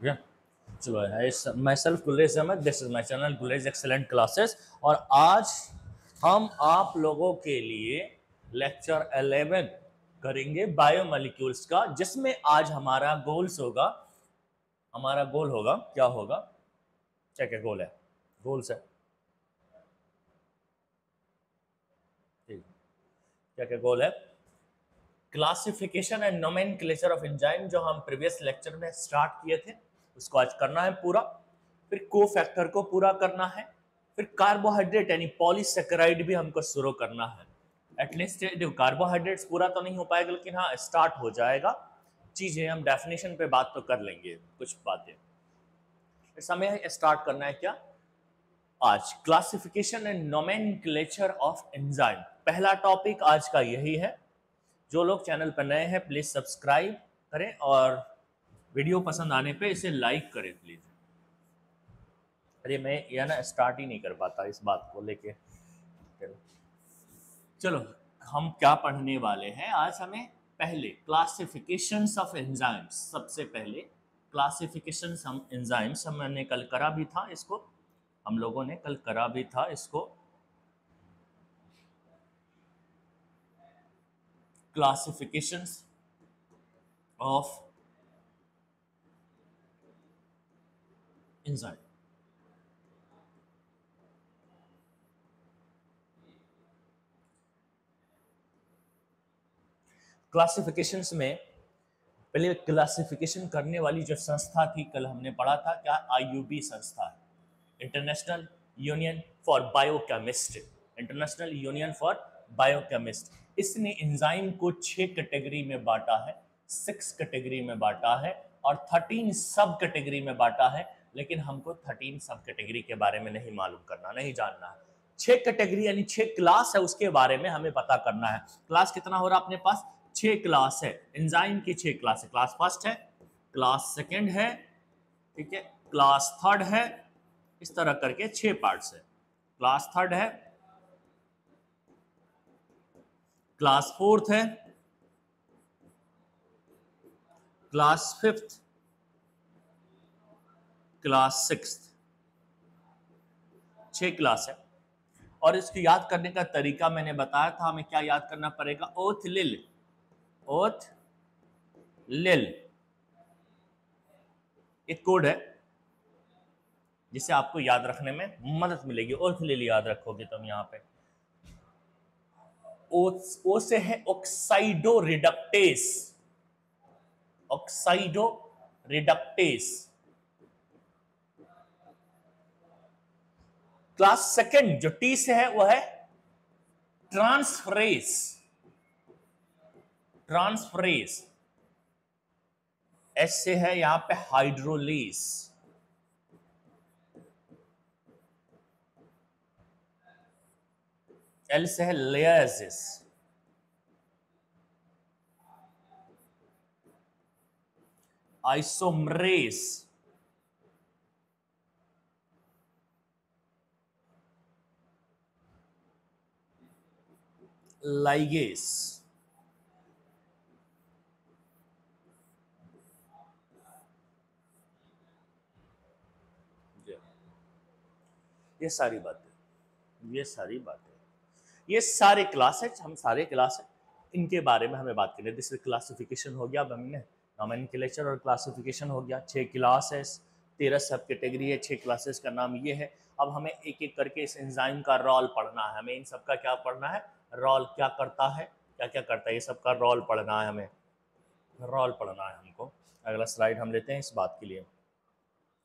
Yeah. चलो myself Gulez Ahmed, this is my channel Gulez excellent classes. और आज हम आप लोगों के लिए लेक्चर 11 करेंगे बायोमोलिक्यूल्स का, जिसमें आज हमारा गोल होगा क्या होगा, क्या क्या गोल है, गोल्स है ठीक, क्या क्या गोल है। Classification and nomenclature of enzyme, जो हम प्रीवियस लेक्चर में स्टार्ट किए थे, उसको आज करना है पूरा। फिर कोफैक्टर को पूरा करना है। फिर कार्बोहाइड्रेट यानी पॉलीसेकेराइड भी हमको शुरू करना है। एटलीस्ट कार्बोहाइड्रेट्स पूरा तो नहीं हो पाएगा, लेकिन हाँ स्टार्ट हो जाएगा। चीजें हम डेफिनेशन पे बात तो कर लेंगे, कुछ बातें। समय स्टार्ट करना है क्या आज, classification and nomenclature of enzyme. पहला टॉपिक आज का यही है। जो लोग चैनल पर नए हैं प्लीज सब्सक्राइब करें और वीडियो पसंद आने पे इसे लाइक करें प्लीज। अरे मैं यह ना स्टार्ट ही नहीं कर पाता इस बात को लेके। चलो हम क्या पढ़ने वाले हैं आज। हमें पहले क्लासिफिकेशंस ऑफ एंजाइम्स, सबसे पहले क्लासिफिकेशंस हम एंजाइम्स हमने कल करा भी था, इसको हम लोगों ने कल करा भी था इसको। Classifications of enzyme. क्लासिफिकेशंस में पहले क्लासिफिकेशन करने वाली जो संस्था थी, कल हमने पढ़ा था क्या, आईयूबी संस्था है, international union for biochemistry. International union for biochemist. इसने एंजाइम को 6 कैटेगरी में बांटा है, 6 कैटेगरी में बांटा है और 13 सब कैटेगरी में बांटा है। लेकिन हमको 13 सब कैटेगरी के बारे में नहीं मालूम करना, नहीं जानना है। 6 कैटेगरी यानी 6 क्लास है, उसके बारे में हमें पता करना है। क्लास कितना हो रहा है अपने पास, 6 क्लास है एंजाइम की, 6 क्लास है। क्लास फर्स्ट है, क्लास सेकंड है, ठीक है, क्लास थर्ड है, इस तरह करके 6 पार्ट्स है। क्लास थर्ड है, क्लास फोर्थ है, class fifth, class sixth, 6 class है। और इसको याद करने का तरीका मैंने बताया था, हमें क्या याद करना पड़ेगा, ओथ लिल, ओथ लिल एक कोड है जिसे आपको याद रखने में मदद मिलेगी। ओथ लिल याद रखोगे तुम यहाँ पे। ओ से है ऑक्साइडो रिडक्टेस, ऑक्साइडो रिडक्टेस। क्लास सेकंड जो टी से है वो है ट्रांसफरेस, ट्रांसफरेस। एस से है यहां पे हाइड्रोलेस, एल से है लेयसिस, आइसोमरेस, लाइगेस। ये सारी बातें, ये सारी बातें, ये सारे क्लास है, हम सारे क्लास है, इनके बारे में हमें बात करें। जैसे क्लासिफिकेशन हो गया, अब हमने नोमेनक्लेचर और क्लासिफिकेशन हो गया। 6 क्लास है, 13 सब कैटेगरी है, 6 क्लासेस का नाम ये है। अब हमें एक एक करके इस एंजाइम का रोल पढ़ना है। हमें इन सब का क्या पढ़ना है, रोल क्या करता है, क्या क्या करता है, ये सब का रोल पढ़ना है, हमें रोल पढ़ना है हमको। अगला स्लाइड हम लेते हैं इस बात के लिए।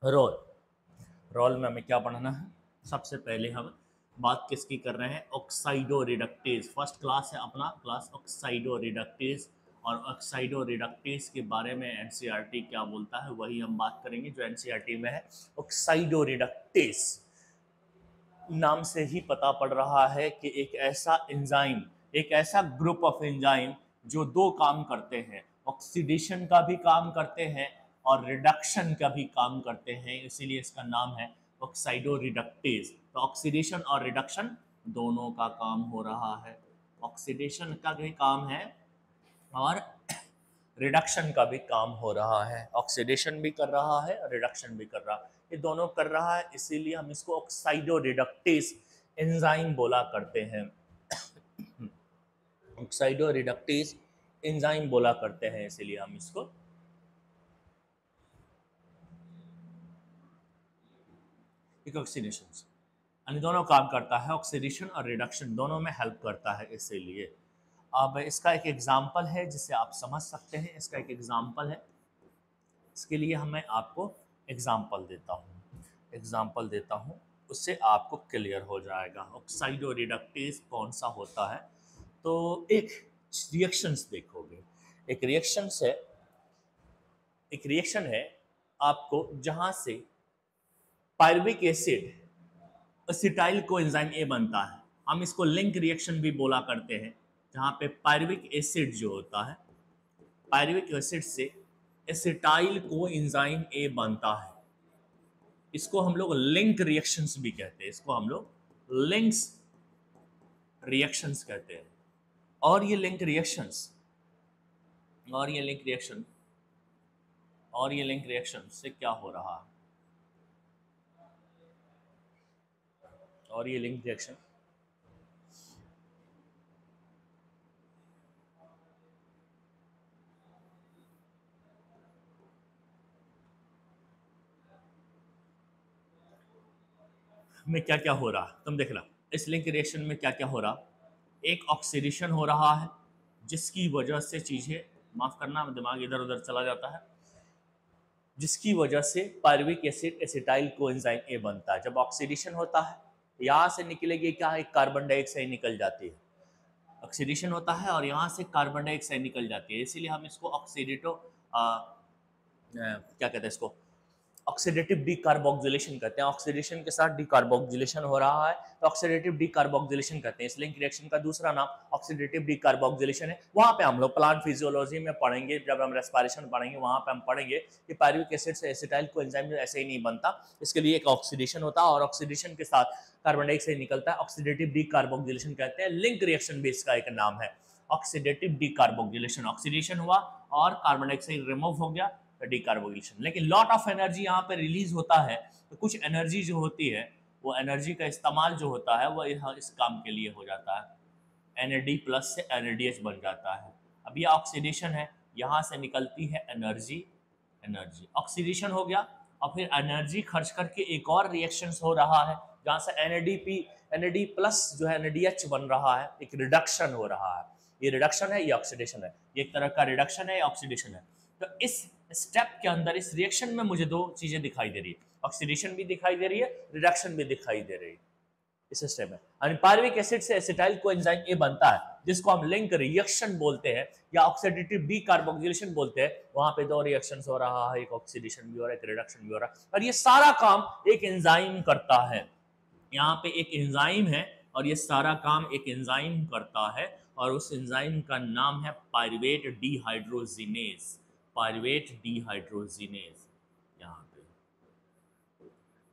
रोल, रोल में हमें क्या पढ़ना है, सबसे पहले हम बात किसकी कर रहे हैं, ऑक्साइडो रिडक्टेज। फर्स्ट क्लास है अपना क्लास ऑक्साइडो रिडक्टेज, और ऑक्साइडो रिडक्टेज के बारे में एनसीईआरटी क्या बोलता है वही हम बात करेंगे, जो एनसीईआरटी में है। ऑक्साइडो रिडक्टेज नाम से ही पता पड़ रहा है कि एक ऐसा एंजाइम, एक ऐसा ग्रुप ऑफ एंजाइम जो 2 काम करते हैं, ऑक्सीडेशन का भी काम करते हैं और रिडक्शन का भी काम करते हैं, इसीलिए इसका नाम है ऑक्साइडो रिडक्टेज। तो ऑक्सीडेशन और रिडक्शन दोनों का काम हो रहा है, ऑक्सीडेशन का भी काम है और रिडक्शन का भी काम हो रहा है, ऑक्सीडेशन भी कर रहा है और रिडक्शन भी कर रहा है, ये दोनों कर रहा है, इसीलिए हम इसको ऑक्साइडो रिडक्टेज एंजाइम बोला करते हैं। ऑक्साइडो रिडक्टेज एंजाइम बोला करते हैं, इसीलिए हम इसको ऑक्सीडेशन यानी दोनों काम करता है, ऑक्सीडेशन और रिडक्शन दोनों में हेल्प करता है, इसीलिए। अब इसका एक एग्जाम्पल है जिसे आप समझ सकते हैं, इसका एक एग्जाम्पल है, इसके लिए मैं आपको एग्जाम्पल देता हूँ, उससे आपको क्लियर हो जाएगा ऑक्साइडो रिडक्टेज कौन सा होता है। तो एक रिएक्शंस देखोगे, एक रिएक्शन है आपको जहाँ से pyruvic acid acetyl coenzyme A बनता है, हम इसको लिंक रिएक्शन भी बोला करते हैं, जहाँ पे पायरुविक एसिड जो होता है, पायरुविक एसिड से एसिटाइल कोएंजाइम ए बनता है, इसको हम लोग लिंक रिएक्शंस भी कहते हैं, इसको हम लोग लिंक्स रिएक्शंस कहते हैं। और ये लिंक रिएक्शन से क्या हो रहा है, और ये लिंक रिएक्शन में क्या क्या हो रहा है, तुम देखना इस लिंक रिएक्शन में क्या क्या हो रहा। एक ऑक्सीडेशन हो रहा है जिसकी वजह से चीजें, माफ करना दिमाग इधर उधर चला जाता है, जिसकी वजह से pyruvic acid acetyl coenzyme A बनता है। जब ऑक्सीडेशन होता है, यहाँ से निकलेगी क्या, एक कार्बन डाइऑक्साइड निकल जाती है, ऑक्सीडेशन होता है और यहाँ से कार्बन डाइऑक्साइड निकल जाती है, इसीलिए हम इसको ऑक्सीडेटो क्या कहते हैं इसको, ऑक्सीडेटिव डीकार्बोक्सिलेशन कहते हैं। ऑक्सीडेशन के साथ डीकार्बोक्सिलेशन हो रहा है तो ऑक्सीडेटिव डीकार्बोक्सिलेशन कहते हैं। इस लिंक रिएक्शन का दूसरा नाम ऑक्सीडेटिव डीकार्बोक्सिलेशन है। वहां पे हम लोग प्लांट फिजियोलॉजी में पढ़ेंगे, जब हम रेस्पिरेशन पढ़ेंगे वहां पे हम पढ़ेंगे कि पायरुविक एसिड से एसिटाइल कोएंजाइम ऐसे ही नहीं बनता, इसके लिए एक ऑक्सीडेशन होता है और ऑक्सीडेशन के साथ कार्बन डाइऑक्साइड निकलता है, ऑक्सीडेटिव डीकार्बोक्सिलेशन कहते हैं। लिंक रिएक्शन भी इसका एक नाम है, ऑक्सीडेटिव डीकार्बोक्सिलेशन। ऑक्सीडेशन हुआ और कार्बन डाइऑक्साइड रिमूव हो गया, डीकार्बोक्सिलेशन। लेकिन लॉट ऑफ एनर्जी यहाँ पे रिलीज होता है, तो कुछ एनर्जी जो होती है वो एनर्जी का इस्तेमाल जो होता है वो इस काम के लिए हो जाता है, NAD प्लस से NADH बन जाता है। अब ये ऑक्सीडेशन है, यहाँ से निकलती है एनर्जी, ऑक्सीडेशन हो गया और फिर एनर्जी खर्च करके एक और रिएक्शंस हो रहा है जहाँ से NAD प्लस जो है NADH बन रहा है, एक रिडक्शन हो रहा है। ये रिडक्शन है, ये ऑक्सीडेशन है, ये एक तरह का रिडक्शन है, ऑक्सीडेशन है। तो इस स्टेप के अंदर, इस रिएक्शन में मुझे दो चीजें दिखाई दे रही है, ऑक्सीडेशन भी दिखाई दे रही है, रिडक्शन भी दिखाई दे रही है इस स्टेप में। पायरुविक एसिड से एसिटाइल कोएंजाइम ए बनता है जिसको हम लिंक रिएक्शन बोलते हैं या ऑक्सीडेटिव डीकार्बोक्सिलेशन बोलते हैं। वहां पे दो रिएक्शंस हो रहा है, एक ऑक्सीडेशन भी हो रहा है, एक रिडक्शन भी हो रहा है, और ये सारा काम एक एंजाइम करता है। यहाँ पे एक एंजाइम है और ये सारा काम एक एंजाइम करता है, और उस एंजाइम का नाम है पायरुवेट डीहाइड्रोजिनेज, पायरुवेट डीहाइड्रोजिनेज। यहाँ पे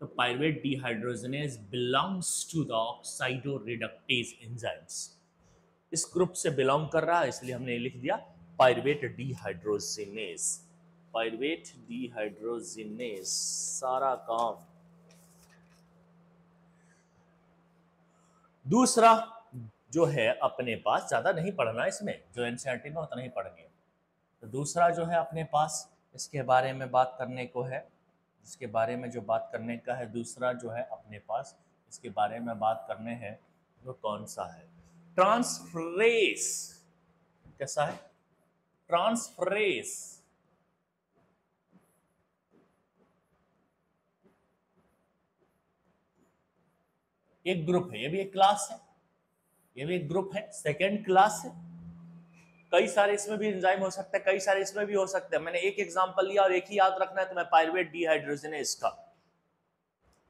तो pyruvate dehydrogenase belongs to the oxidoreductase enzymes, इस ग्रुप से बिलोंग कर रहा है, इसलिए हमने लिख दिया पायरुवेट डीहाइड्रोजिनेज। पायरुवेट डीहाइड्रोजिनेज सारा काम। दूसरा जो है अपने पास, ज्यादा नहीं पढ़ना इसमें, जो एनसीईआरटी में उतना ही पढ़ेंगे। तो दूसरा जो है अपने पास, इसके बारे में बात करने को है, इसके बारे में जो बात करने का है, दूसरा जो है अपने पास इसके बारे में बात करने हैं, वो कौन सा है, ट्रांसफरेज। कैसा है, ट्रांसफरेज। एक ग्रुप है, ये भी एक क्लास है, ये भी एक ग्रुप है, सेकेंड क्लास है। कई सारे इसमें भी एंजाइम हो सकते हैं, कई सारे इसमें भी हो सकते हैं। मैंने एक एग्जांपल लिया और एक ही याद रखना है तुम्हें, पायरुवेट डीहाइड्रोजिनेज का,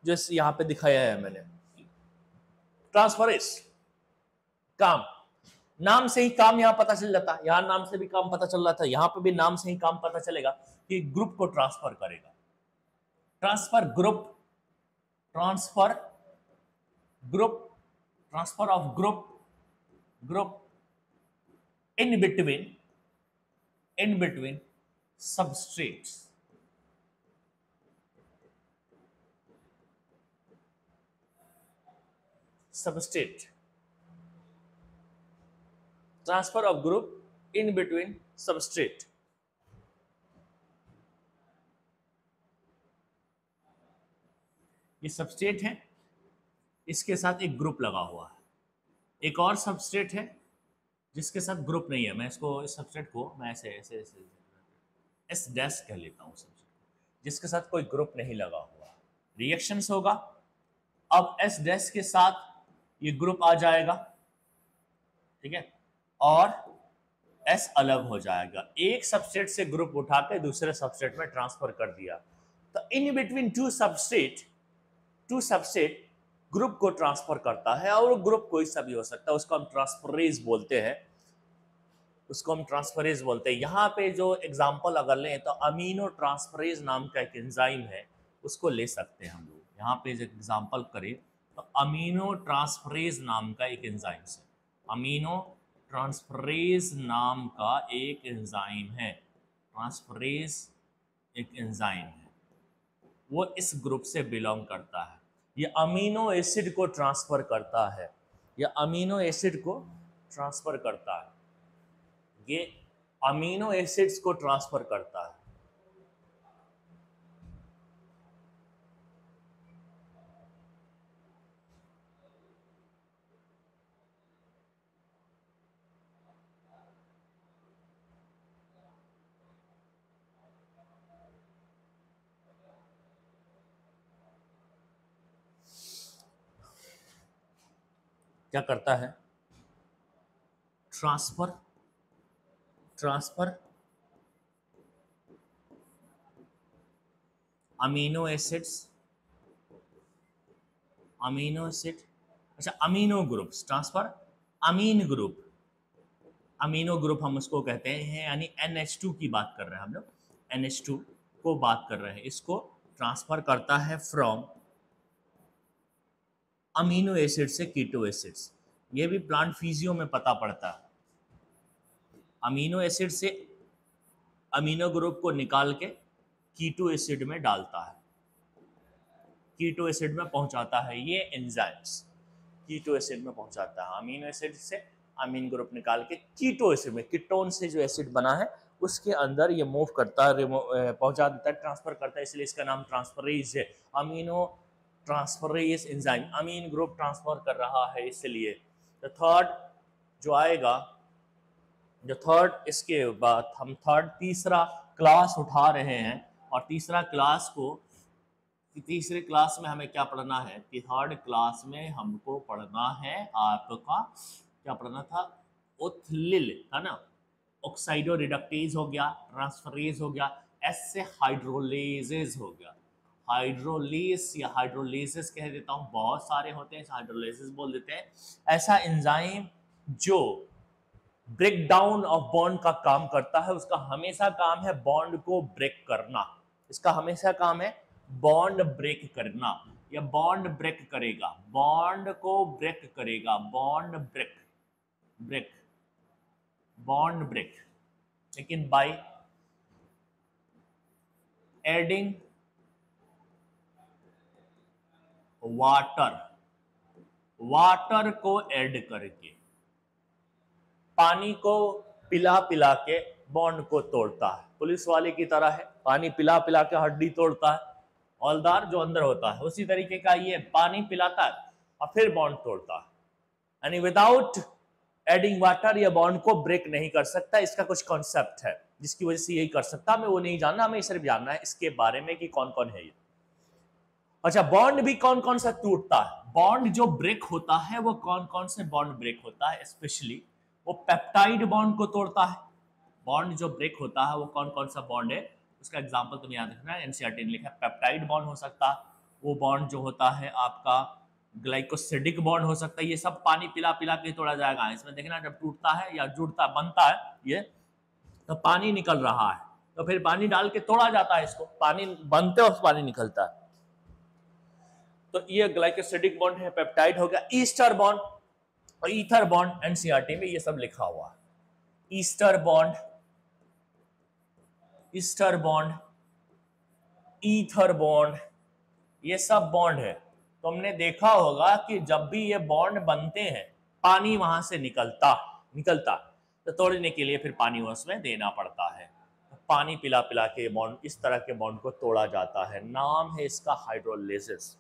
जो यहाँ पे दिखाया है मैंने। ट्रांसफरेज काम, नाम से ही काम यहाँ पता चल जाता है, यहाँ नाम से भी काम पता चल रहा था, यहाँ पे भी नाम से ही काम पता चलेगा कि ग्रुप को ट्रांसफर करेगा। Transfer group, transfer group, transfer of group, group in between in between substrates. Substrate. Transfer of group in between substrate. ये सबस्ट्रेट है, इसके साथ एक ग्रुप लगा हुआ है, एक और सबस्ट्रेट है जिसके साथ ग्रुप नहीं है। मैं इसको, इस सबस्ट्रेट को मैं ऐसे ऐसे ऐसे एस डैश कह लेता हूँ, जिसके साथ कोई ग्रुप नहीं लगा हुआ। रिएक्शंस होगा, अब एस डैश के साथ ये ग्रुप आ जाएगा, ठीक है, और एस अलग हो जाएगा। एक सबस्ट्रेट से ग्रुप उठा के दूसरे सबस्ट्रेट में ट्रांसफर कर दिया। तो in between two substrate group को ट्रांसफर करता है, और वो ग्रुप कोई सा भी हो सकता है, उसको हम ट्रांसफरेज बोलते हैं, यहाँ पे जो एग्जांपल अगर लें तो अमीनो ट्रांसफरेज नाम का एक एंजाइम है, उसको ले सकते हैं हम लोग। यहाँ पे जो एग्जांपल करें तो अमीनो ट्रांसफरेज नाम का एक एंजाइम है, अमीनो ट्रांसफरेज नाम का एक एंजाइम है, ट्रांसफरेज एक एंजाइम है, वो इस ग्रुप से बिलोंग करता है। ये अमीनो एसिड को ट्रांसफर करता है, ये अमीनो एसिड को ट्रांसफर करता है, ये अमीनो एसिड्स को ट्रांसफर करता है। क्या करता है? ट्रांसफर अमीनो एसिड, अच्छा अमीनो ग्रुप्स, ट्रांसफर अमीन ग्रुप, अमीनो ग्रुप हम उसको कहते हैं, यानी NH2 की बात कर रहे हैं हम लोग, NH2 को बात कर रहे हैं, इसको ट्रांसफर करता है फ्रॉम अमीनो एसिड से कीटो एसिड्स। ये भी प्लांट फिजियो में पता पड़ता है। अमीनो एसिड से अमीनो ग्रुप को निकाल के कीटो एसिड में डालता है, कीटो एसिड में पहुंचाता है, ये एंजाइम्स कीटो एसिड में पहुंचाता है। अमीनो एसिड से अमीन ग्रुप निकाल के कीटो एसिड में, कीटोन से जो एसिड बना है उसके अंदर ये मूव करता है, पहुंचा देता है, ट्रांसफर करता है, इसलिए इसका नाम ट्रांसफरेज है। अमीनो ट्रांसफरेज एंजाइम अमीन ग्रुप ट्रांसफर कर रहा है, इसलिए। तो थर्ड जो आएगा, जो थर्ड, इसके बाद हम थर्ड तीसरा क्लास उठा रहे हैं, और तीसरा क्लास को, तीसरे क्लास में हमें क्या पढ़ना है? कि थर्ड क्लास में हमको पढ़ना है आपका, क्या पढ़ना था? ओथलिल, है ना, ऑक्साइडो रिडक्टेज हो गया, ट्रांसफरेज हो गया, एस से हाइड्रोलेजेस हो गया, हाइड्रोलेस या हाइड्रोलेसिस कह देता हूँ, बहुत सारे होते हैं, हाइड्रोलेसिस बोल देते हैं। ऐसा एंजाइम जो ब्रेक डाउन ऑफ बॉन्ड का काम करता है, उसका हमेशा काम है बॉन्ड को ब्रेक करना, इसका हमेशा काम है बॉन्ड ब्रेक करना, या बॉन्ड ब्रेक करेगा, बॉन्ड को ब्रेक करेगा, बॉन्ड ब्रेक, बॉन्ड ब्रेक, लेकिन बाय एडिंग वाटर को ऐड करके, पानी को पिला पिला के बॉन्ड को तोड़ता है, पुलिस वाले की तरह है, पानी पिला पिला के हड्डी तोड़ता है, हौलदार जो अंदर होता है, उसी तरीके का ये पानी पिलाता है और फिर बॉन्ड तोड़ता है, यानी विदाउट एडिंग वाटर ये बॉन्ड को ब्रेक नहीं कर सकता। इसका कुछ कॉन्सेप्ट है जिसकी वजह से यही कर सकता, हमें वो नहीं जानना, हमें सिर्फ जानना है इसके बारे में कि कौन कौन है ये। अच्छा, बॉन्ड भी कौन कौन सा टूटता है? बॉन्ड जो ब्रेक होता है वो कौन कौन से बॉन्ड ब्रेक होता है? स्पेशली वो पेप्टाइड बॉन्ड को तोड़ता है। बॉन्ड जो ब्रेक होता है वो कौन कौन सा बॉन्ड है, उसका एग्जांपल तुम्हें याद रखना है, एनसीईआरटी ने लिखा है। पेप्टाइड बॉन्ड हो सकता है, वो बॉन्ड जो होता है आपका ग्लाइकोसिडिक बॉन्ड हो सकता है, ये सब पानी पिला पिला के तोड़ा जाएगा। इसमें देखना जब टूटता है या जुड़ता बनता है ये, तो पानी निकल रहा है, तो फिर पानी डाल के तोड़ा जाता है, इसको पानी बनते और पानी निकलता है, तो ये ग्लाइकोसिडिक बॉन्ड है। पेप्टाइड हो गया, ईस्टर बॉन्ड और ईथर बॉन्ड, एनसीईआरटी में ये सब लिखा हुआ है। Ester bond, ester bond, ether bond, ये सब बॉन्ड है। तो हमने देखा होगा कि जब भी ये बॉन्ड बनते हैं पानी वहां से निकलता तो तोड़ने के लिए फिर पानी उसमें देना पड़ता है। तो पानी पिला पिला के बॉन्ड, इस तरह के बॉन्ड को तोड़ा जाता है। नाम है इसका हाइड्रोलिसिस।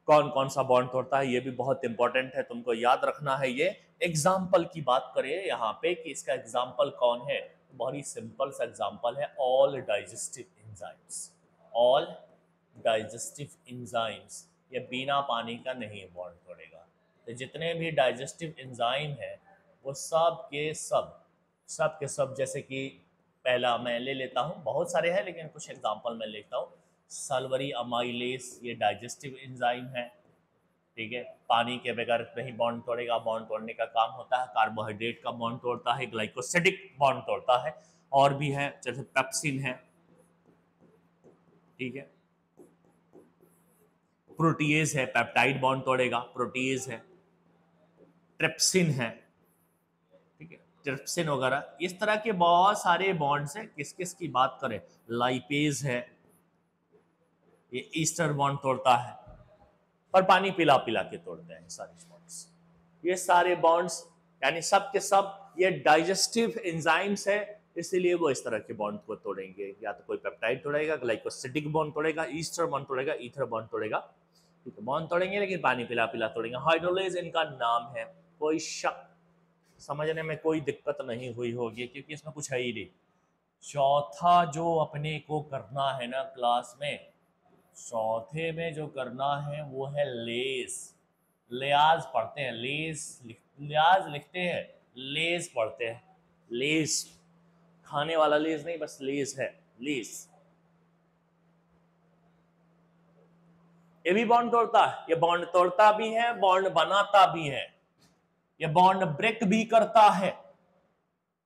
कौन कौन सा बॉन्ड तोड़ता है ये भी बहुत इंपॉर्टेंट है, तुमको याद रखना है। ये एग्जाम्पल की बात करें यहाँ पे कि इसका एग्जाम्पल कौन है, बहुत ही सिंपल सा एग्जाम्पल है, all digestive enzymes. All digestive enzymes ये बिना पानी का नहीं बॉन्ड तोड़ेगा। तो जितने भी डाइजेस्टिव एंजाइम है वो सब के सब, जैसे कि पहला मैं ले लेता हूँ, बहुत सारे हैं लेकिन कुछ एग्जाम्पल मैं लेता हूँ। सल्फरी अमाइलेस ये डाइजेस्टिव एंजाइम है, ठीक है, पानी के बगैर नहीं बॉन्ड तोड़ेगा। बॉन्ड तोड़ने का काम होता है, कार्बोहाइड्रेट का बॉन्ड तोड़ता है, ग्लाइकोसिडिक बॉन्ड तोड़ता है, और भी है जैसे पेप्सिन है, ठीक है, प्रोटीएज है, पेप्टाइड बॉन्ड तोड़ेगा, प्रोटीएज है, ट्रिप्सिन है, ठीक है, ट्रिप्सिन वगैरह। इस तरह के बहुत सारे बॉन्ड्स हैं। किस किस की बात करें, लाइपेज है, ये ईस्टर बॉन्ड तोड़ता है, और पानी पिला पिला के तोड़ते हैं सारे बॉन्ड्स। ये सारे बॉन्ड्स यानी सब के सब ये डाइजेस्टिव एंजाइम्स है, इसीलिए वो इस तरह के बॉन्ड को तोड़ेंगे। या तो कोई पेप्टाइड तोड़ेगा, ग्लाइकोसिडिक बॉन्ड तोड़ेगा, ईस्टर बॉन्ड तोड़ेगा, ईथर बॉन्ड तोड़ेगा, ठीक है, बॉन्ड तोड़ेंगे लेकिन पानी पिला पिला तोड़ेंगे। हाइड्रोलेज इनका नाम है, कोई शक समझने में कोई दिक्कत नहीं हुई होगी क्योंकि इसमें कुछ है ही नहीं। चौथा जो अपने को करना है ना क्लास में, चौथे में जो करना है वो है लेस। लियाज पढ़ते हैं, लियाज लिखते हैं, लेस पढ़ते हैं। लेस खाने वाला लेस नहीं, बस लेस है, लेस। ये भी बॉन्ड तोड़ता है, ये बॉन्ड तोड़ता भी है, बॉन्ड बनाता भी है, ये बॉन्ड ब्रेक भी करता है।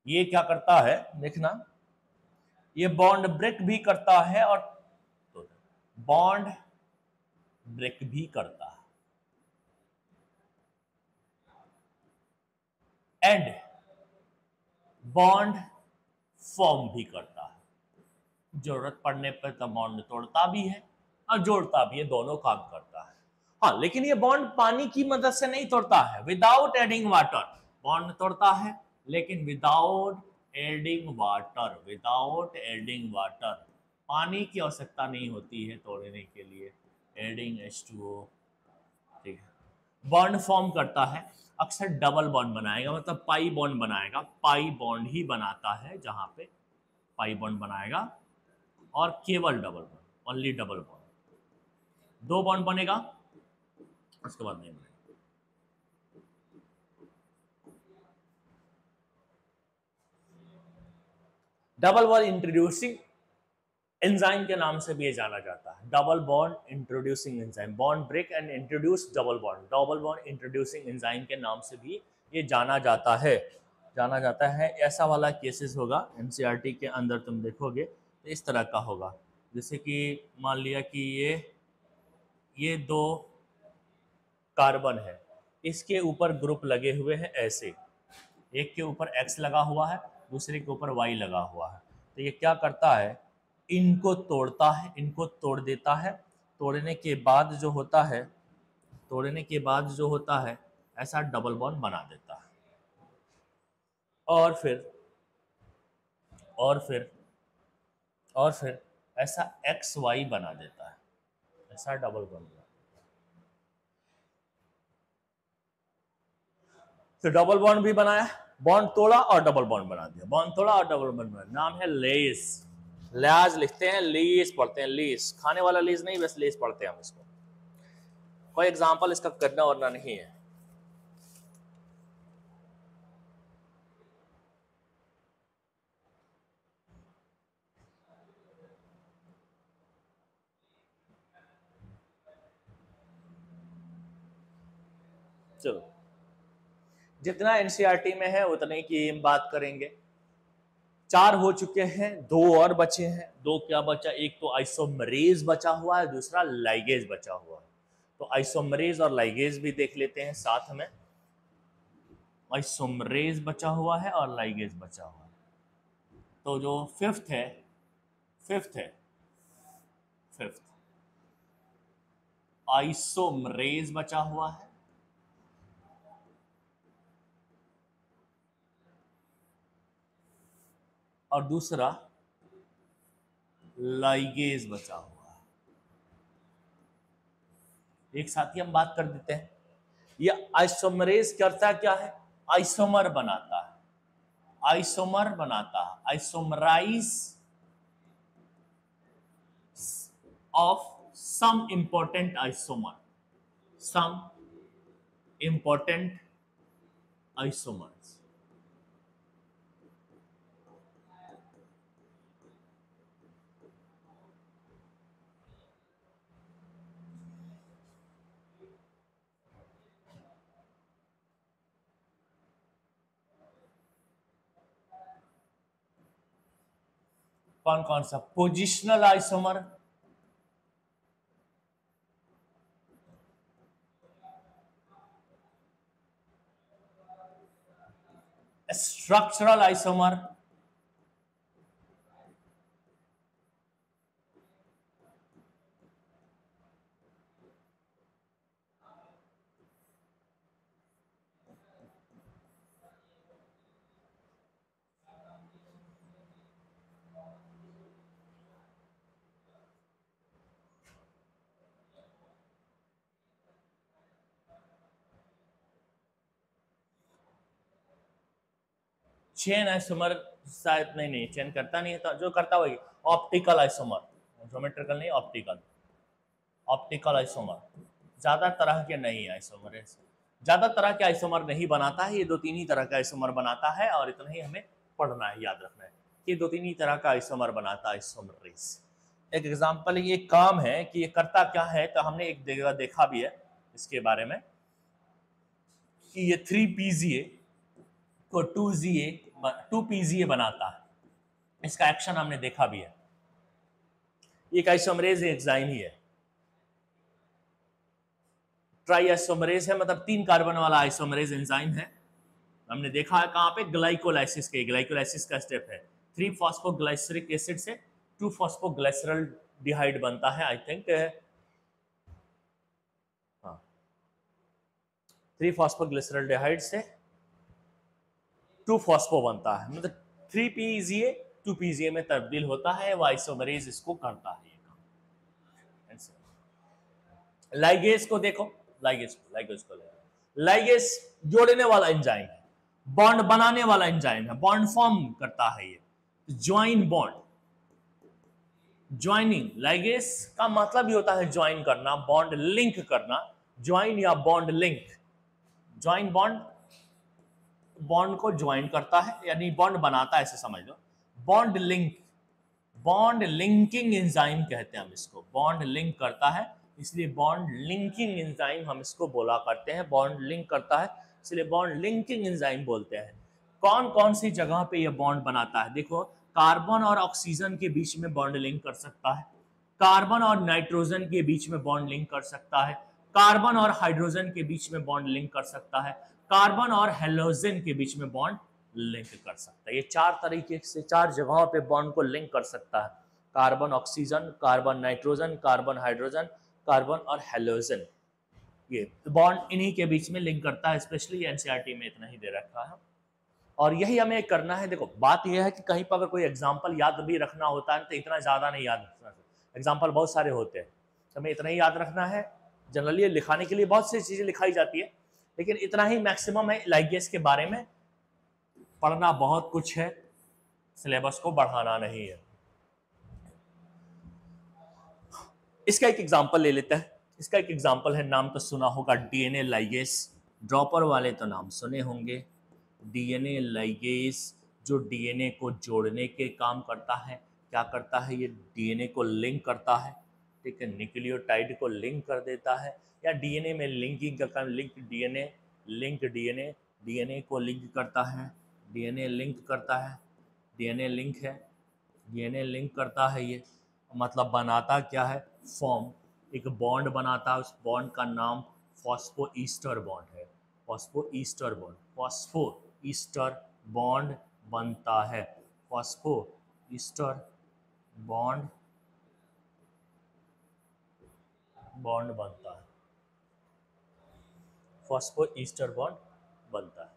ये क्या करता है देखना, ये बॉन्ड ब्रेक भी करता है और बॉन्ड ब्रेक भी करता है, एंड बॉन्ड फॉर्म भी करता है। जरूरत पड़ने पर तो बॉन्ड तोड़ता भी है और जोड़ता भी है, दोनों काम करता है। हाँ, लेकिन ये बॉन्ड पानी की मदद से नहीं तोड़ता है, विदाउट एडिंग वाटर बॉन्ड तोड़ता है, लेकिन विदाउट एडिंग वाटर, पानी की आवश्यकता नहीं होती है तोड़ने के लिए, एडिंग H2O, ठीक है। बॉन्ड फॉर्म करता है, अक्सर डबल बॉन्ड बनाएगा, मतलब पाई बॉन्ड बनाएगा, पाई बॉन्ड ही बनाता है, जहां पे पाई बॉन्ड बनाएगा और केवल double bond, only double bond. दो बॉन्ड बनेगा उसके बाद नहीं बनेगा। डबल बॉन्ड इंट्रोड्यूसिंग एंजाइम के नाम से भी ये जाना जाता है, double bond introducing enzyme, bond break and introduce double bond introducing enzyme के नाम से भी ये जाना जाता है। ऐसा वाला केसेस होगा एनसीईआरटी के अंदर, तुम देखोगे तो इस तरह का होगा, जैसे कि मान लिया कि ये दो कार्बन है, इसके ऊपर ग्रुप लगे हुए हैं ऐसे, एक के ऊपर X लगा हुआ है, दूसरे के ऊपर Y लगा हुआ है। तो ये क्या करता है, इनको तोड़ता है, इनको तोड़ देता है। तोड़ने के बाद जो होता है ऐसा डबल बॉन्ड बना देता है, और फिर ऐसा XY बना देता है, ऐसा डबल बॉन्ड। तो डबल बॉन्ड भी बनाया, बॉन्ड तोड़ा और डबल बॉन्ड बना दिया, बॉन्ड तोड़ा और डबल बॉन्ड बना, नाम है लेस। लियाज लिखते हैं, लीस पढ़ते हैं, लीस खाने वाला लीस नहीं, बस लेस पढ़ते हैं हम इसको। कोई एग्जांपल इसका करना वरना नहीं है। चलो, जितना एनसीईआरटी में है उतने की हम बात करेंगे। 4 हो चुके हैं, 2 और बचे हैं। 2 क्या बचा, एक तो आइसोमरेज बचा हुआ है, दूसरा लाइगेज बचा हुआ है। तो आइसोमरेज और लाइगेज भी देख लेते हैं साथ में। आइसोमरेज बचा हुआ है और लाइगेज बचा हुआ है। तो जो फिफ्थ है फिफ्थ आइसोमरेज बचा हुआ है, और दूसरा लाइगेज बचा हुआ है। एक साथ ही हम बात कर देते हैं। ये आइसोमरेज करता क्या है? आइसोमर बनाता है, आइसोमराइज of some important isomers. कौन कौन सा? Positional isomer, structural isomer, chain isomer शायद नहीं चेन करता नहीं है, तो जो करता वही ऑप्टिकल आइसोमर, ज्योमेट्रिकल नहीं, ऑप्टिकल आइसोमर। ज्यादा तरह के नहीं आइसोमर, ज्यादा तरह के आइसोमर नहीं बनाता है, ये दो तीन ही तरह का आइसोमर बनाता है, और इतना ही हमें पढ़ना है, याद रखना है कि दो तीन ही तरह का आइसोमर बनाता है आइसोमरेज। एक एग्जांपल, ये काम है कि ये करता क्या है, तो हमने एक जगह देखा भी है इसके बारे में कि ये 3PZA को 2PZA बनाता है, इसका एक्शन हमने देखा भी है। एक आइसोमरेज एंजाइम ही है, ट्राइआइसोमरेज है, मतलब 3 कार्बन वाला आइसोमरेज एंजाइम है। हमने देखा है कहाँ पे? ग्लाइकोलाइसिस के, ग्लाइकोलाइसिस का स्टेप है, 3-फॉस्फोग्लाइसरिक एसिड से 2-फॉस्फोग्लाइसरल्डिहाइड बनता है, आई थिंक 3-फॉस्फोग्लिसरल्डिहाइड से 2-फॉस्फो बनता है, मतलब 3PZA 2PZA में तब्दील होता है, वो आइसोमरेज इसको करता है। लाइगेज को देखो, लाइगेज जोड़ने वाला एंजाइम है, बॉन्ड बनाने वाला एंजाइम है, बॉन्ड फॉर्म करता है ये, ज्वाइन बॉन्ड, ज्वाइनिंग। लाइगेज का मतलब ही होता है ज्वाइन करना, बॉन्ड लिंक करना, ज्वाइन या बॉन्ड लिंक। ज्वाइन बॉन्ड को ज्वाइन करता है, यानी बॉन्ड बनाता है, ऐसे समझ लो। बॉन्ड लिंकिंग एंजाइम कहते हैं हम इसको, बॉन्ड लिंक करता है, इसलिए बॉन्ड लिंकिंग एंजाइम हम इसको बोला करते हैं। बॉन्ड लिंक करता है इसलिए बॉन्ड लिंकिंग एंजाइम बोलते हैं। कौन कौन सी जगह पे ये बॉन्ड बनाता है? देखो, कार्बन और ऑक्सीजन के बीच में बॉन्ड लिंक कर सकता है, कार्बन और नाइट्रोजन के बीच में बॉन्ड लिंक कर सकता है, कार्बन और हाइड्रोजन के बीच में बॉन्ड लिंक कर सकता है, कार्बन और हेलोजन के बीच में बॉन्ड लिंक कर सकता है। ये 4 तरीके से 4 जगहों पे बॉन्ड को लिंक कर सकता है, carbon oxygen, carbon nitrogen, carbon hydrogen, carbon और हेलोजन। ये बॉन्ड इन्हीं के बीच में लिंक करता है, स्पेशली एनसीईआरटी में इतना ही दे रखा है, और यही हमें करना है। देखो, बात यह है कि कहीं पर अगर कोई एग्जाम्पल याद भी रखना होता है तो इतना ज़्यादा नहीं याद रखना, एग्जाम्पल बहुत सारे होते हैं, तो हमें इतना ही याद रखना है। जनरली लिखाने के लिए बहुत सी चीज़ें लिखाई जाती है, लेकिन इतना ही मैक्सिमम है। लाइगेज के बारे में पढ़ना बहुत कुछ है, सिलेबस को बढ़ाना नहीं है। इसका एक एग्जाम्पल ले लेते हैं। इसका एक एग्जाम्पल है, नाम तो सुना होगा, डीएनए लाइगेज। ड्रॉपर वाले तो नाम सुने होंगे। डीएनए लाइगेज जो डीएनए को जोड़ने के काम करता है। क्या करता है? ये डीएनए को लिंक करता है, ठीक है, न्यूक्लियोटाइड को लिंक कर देता है, या डीएनए में लिंकिंग का काम, लिंक डीएनए को लिंक करता है, डीएनए लिंक करता है, डीएनए लिंक है, डीएनए लिंक करता है। ये मतलब बनाता क्या है? फॉर्म, एक बॉन्ड बनाता है, उस बॉन्ड का नाम फॉस्फोईस्टर बॉन्ड है। Phospho ester bond, phospho ester bond बनता है, फॉस्फो ईस्टर बॉन्ड बनता है, फॉस्फो ईस्टर बॉन्ड बनता है।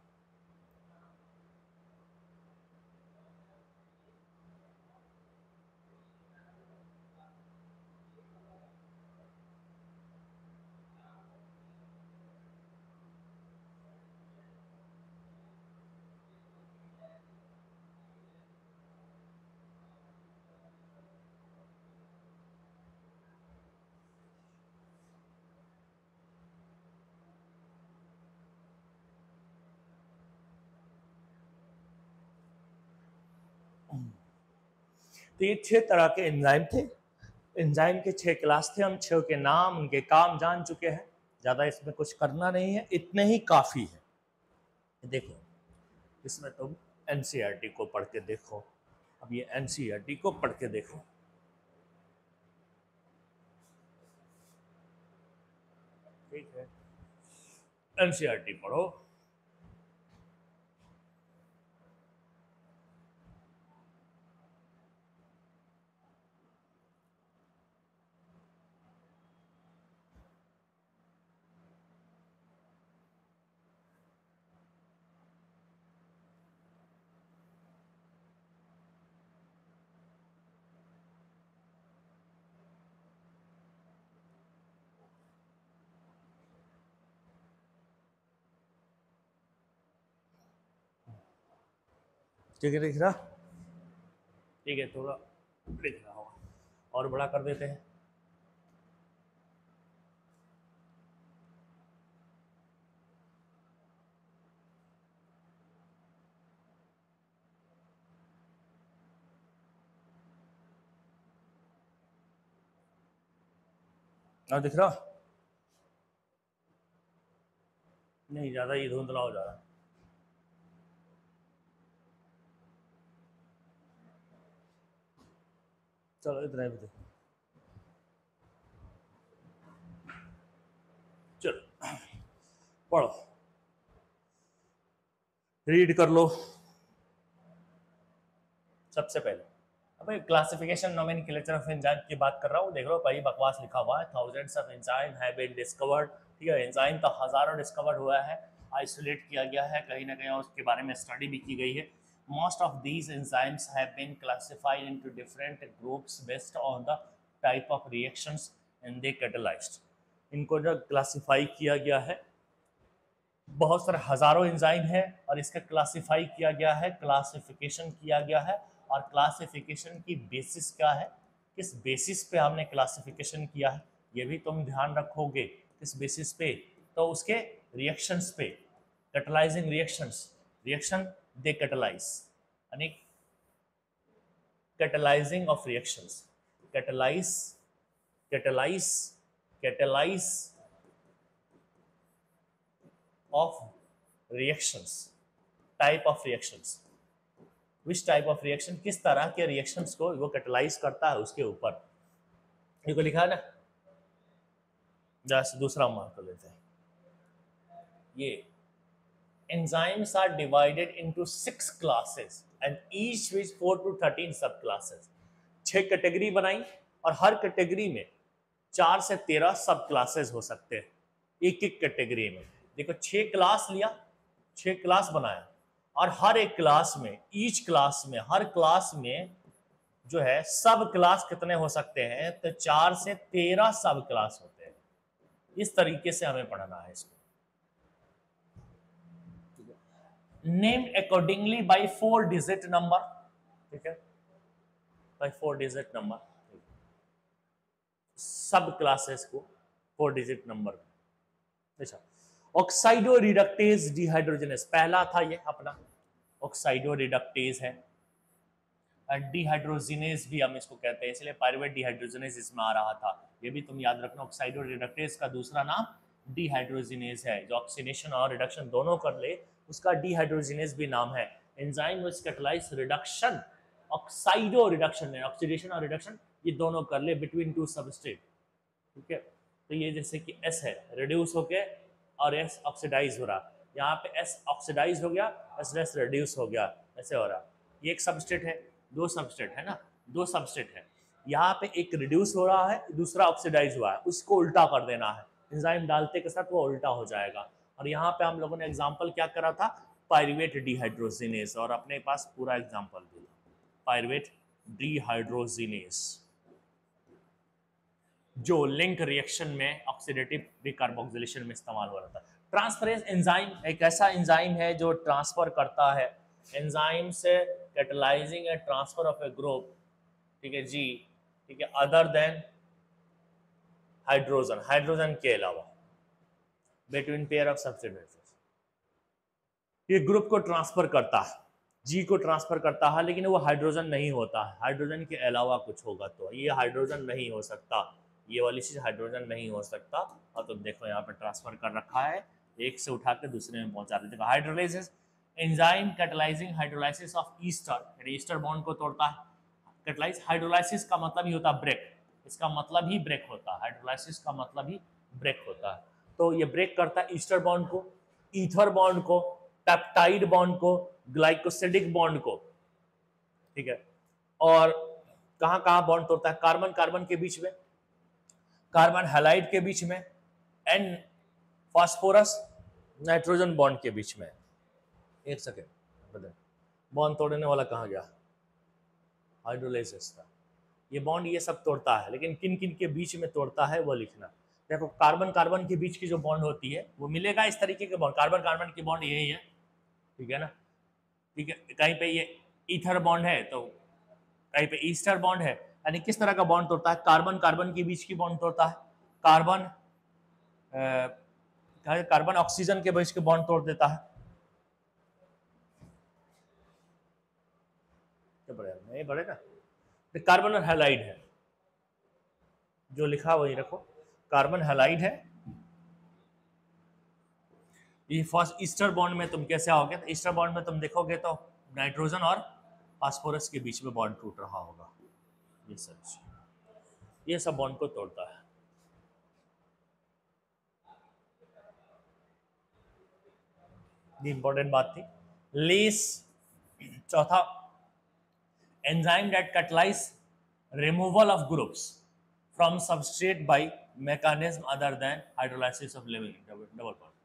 तो ये 6 तरह के एंजाइम थे, एंजाइम के 6 क्लास थे, हम 6 के नाम उनके काम जान चुके हैं, ज़्यादा इसमें कुछ करना नहीं है, इतने ही काफ़ी है। देखो इसमें तुम एनसीईआरटी को पढ़ के देखो, अब ये एनसीईआरटी को पढ़ के देखो, ठीक है, एनसीईआरटी पढ़ो। ठीक है, दिख रहा? ठीक है, थोड़ा दिख रहा होगा, और बड़ा कर देते हैं। हाँ दिख रहा? नहीं, ज़्यादा ये धुंधला हो जा रहा है। चलो इतना ही देखो, चलो पढ़ो, रीड कर लो। सबसे पहले अब क्लासिफिकेशन नोमेनक्लेचर ऑफ एंजाइम की बात कर रहा हूँ, देख लो कई बकवास लिखा हुआ है, thousands of enzyme have been discovered, ठीक है, एंजाइम तो हजारों डिस्कवर हुआ है, आइसोलेट किया गया है कहीं ना कहीं, और उसके बारे में स्टडी भी की गई है। Most of these enzymes have been classified into different groups based on the type of reactions and they catalysed, इनको जो क्लासिफाई किया गया है, बहुत सारे हजारों एंजाइम है और इसका क्लासिफाई किया गया है, क्लासिफिकेशन किया गया है, और क्लासिफिकेशन की बेसिस क्या है, किस बेसिस पे हमने क्लासिफिकेशन किया है, ये भी तुम ध्यान रखोगे, किस बेसिस पे, तो उसके रिएक्शंस पे, कैटलाइजिंग रिएक्शंस, रिएक्शन दे कैटलाइज, यानी catalysing of reactions, catalyse, catalyse, catalyse of reactions, type of reactions, which type of reaction, किस तरह के reactions को वो कैटलाइज करता है, उसके ऊपर ये को लिखा है ना, जैसे दूसरा मार्क कर लेते हैं, ये enzymes are divided into 6 classes and each with 4 to 13 सब क्लासेस, 6 कैटेगरी बनाई और हर कैटेगरी में 4 से 13 सब क्लासेस हो सकते हैं एक एक कैटेगरी में। देखो 6 क्लास लिया, 6 क्लास बनाया, और हर एक क्लास में, ईच क्लास में, हर क्लास में जो है सब क्लास कितने हो सकते हैं, तो 4 से 13 सब क्लास होते हैं। इस तरीके से हमें पढ़ना है इसको। Named accordingly by 4 digit number, ठीक है, बाय 4 डिजिट नंबर, सब क्लासेस को 4 डिजिट नंबर। अच्छा, ऑक्साइडो रिडक्टेज डिहाइड्रोजनेस पहला था, ये अपना ऑक्साइडो रिडक्टेज है, डिहाइड्रोजिनेज भी हम इसको कहते हैं, इसलिए पायरुवेट डिहाइड्रोजिनेज इसमें आ रहा था, ये भी तुम याद रखना। ऑक्साइडो रिडक्टेज का दूसरा नाम डिहाइड्रोजिनेज है, जो ऑक्सीडेशन और रिडक्शन दोनों कर ले उसका डिहाइड्रोजिनेज भी नाम है। Enzyme which catalyse reduction, oxidoreduction, oxidation और रिडक्शन ये दोनों कर ले बिटवीन 2 सबस्ट्रेट, ठीक है। तो ये जैसे कि S है, रिड्यूस होके और S ऑक्सीडाइज हो रहा, यहाँ पे S ऑक्सीडाइज हो गया, S रिड्यूस हो गया, ऐसे हो रहा। ये एक सबस्टेट है, दो सबस्टेट है ना, दो सबस्टेट है। यहाँ पे एक रिड्यूस हो रहा है, दूसरा ऑक्सीडाइज हुआ है, उसको उल्टा कर देना है, एंजाइम डालते के साथ वो उल्टा हो जाएगा। और यहाँ पे हम लोगों ने एग्जाम्पल क्या करा था, पायरुवेट डिहाइड्रोजिनेज, और अपने पास पूरा एग्जाम्पल भी था, पायरुवेट डिहाइड्रोजिनेज जो लिंक रिएक्शन में ऑक्सीडेटिव डिकार्बोक्सिलेशन में इस्तेमाल हो रहा था। ट्रांसफरेंस एंजाइम एक ऐसा एंजाइम है जो ट्रांसफर करता है, एंजाइम से catalysing A transfer of A group, ठीक है जी, ठीक है, अदर देन हाइड्रोजन, हाइड्रोजन के अलावा, बिटवीन पेयर ऑफ सब्स्टिट्यूएंट्स। ये ग्रुप को ट्रांसफर करता है, जी को ट्रांसफर करता है, लेकिन वो हाइड्रोजन नहीं होता है, हाइड्रोजन के अलावा कुछ होगा, तो ये हाइड्रोजन नहीं हो सकता, ये वाली चीज हाइड्रोजन नहीं हो सकता। और तुम देखो यहाँ पे ट्रांसफर कर रखा है, एक से उठा के दूसरे में पहुंचा देते। Hydrolysis enzyme catalysing hydrolysis of Easter, ester bond को तोड़ता है। कैटलाइज हाइड्रोलाइसिस का मतलब ही होता है ब्रेक, इसका मतलब ही ब्रेक होता है, हाइड्रोलाइसिस का मतलब ही ब्रेक होता है। तो ये ब्रेक करता है ईस्टर बॉन्ड को, ईथर बॉन्ड को, पेप्टाइड बॉन्ड को, ग्लाइकोसिडिक बॉन्ड को, ठीक है। और कहां कहां बॉन्ड तोड़ता है, कार्बन कार्बन के बीच में, कार्बन हैलाइड के बीच में, एंड फास्फोरस नाइट्रोजन बॉन्ड के बीच में। एक सेकेंड, बॉन्ड तोड़ने वाला कहां गया, हाइड्रोलाइसिस था। ये बॉन्ड ये सब तोड़ता है, लेकिन किन किन के बीच में तोड़ता है वो लिखना। देखो कार्बन कार्बन के बीच की जो बॉन्ड होती है वो मिलेगा इस तरीके के बॉन्ड, कार्बन कार्बन की बॉन्ड यही है, ठीक है ना, ठीक है। कहीं पे ये ईथर बॉन्ड है तो कहीं पे ईस्टर बॉन्ड है, यानी किस तरह का बॉन्ड तोड़ता है, कार्बन कार्बन के बीच की बॉन्ड तोड़ता है, कार्बन कार्बन ऑक्सीजन के बीच के बॉन्ड तोड़ देता है। क्या पड़ेगा, नहीं पड़ेगा, तो कार्बन और हैलाइड है, जो लिखा वही रखो, कार्बन हैलाइड है। ये फर्स्ट ईस्टर बॉन्ड में तुम कैसे आओगे, तो ईस्टर बॉन्ड में तुम देखोगे तो नाइट्रोजन और फास्फोरस के बीच में बॉन्ड टूट रहा होगा, ये सब बॉन्ड को तोड़ता है। ये इंपॉर्टेंट बात थी। लेस चौथा, enzyme that catalyse removal of groups from substrate by mechanism other than hydrolysis of leaving double bond.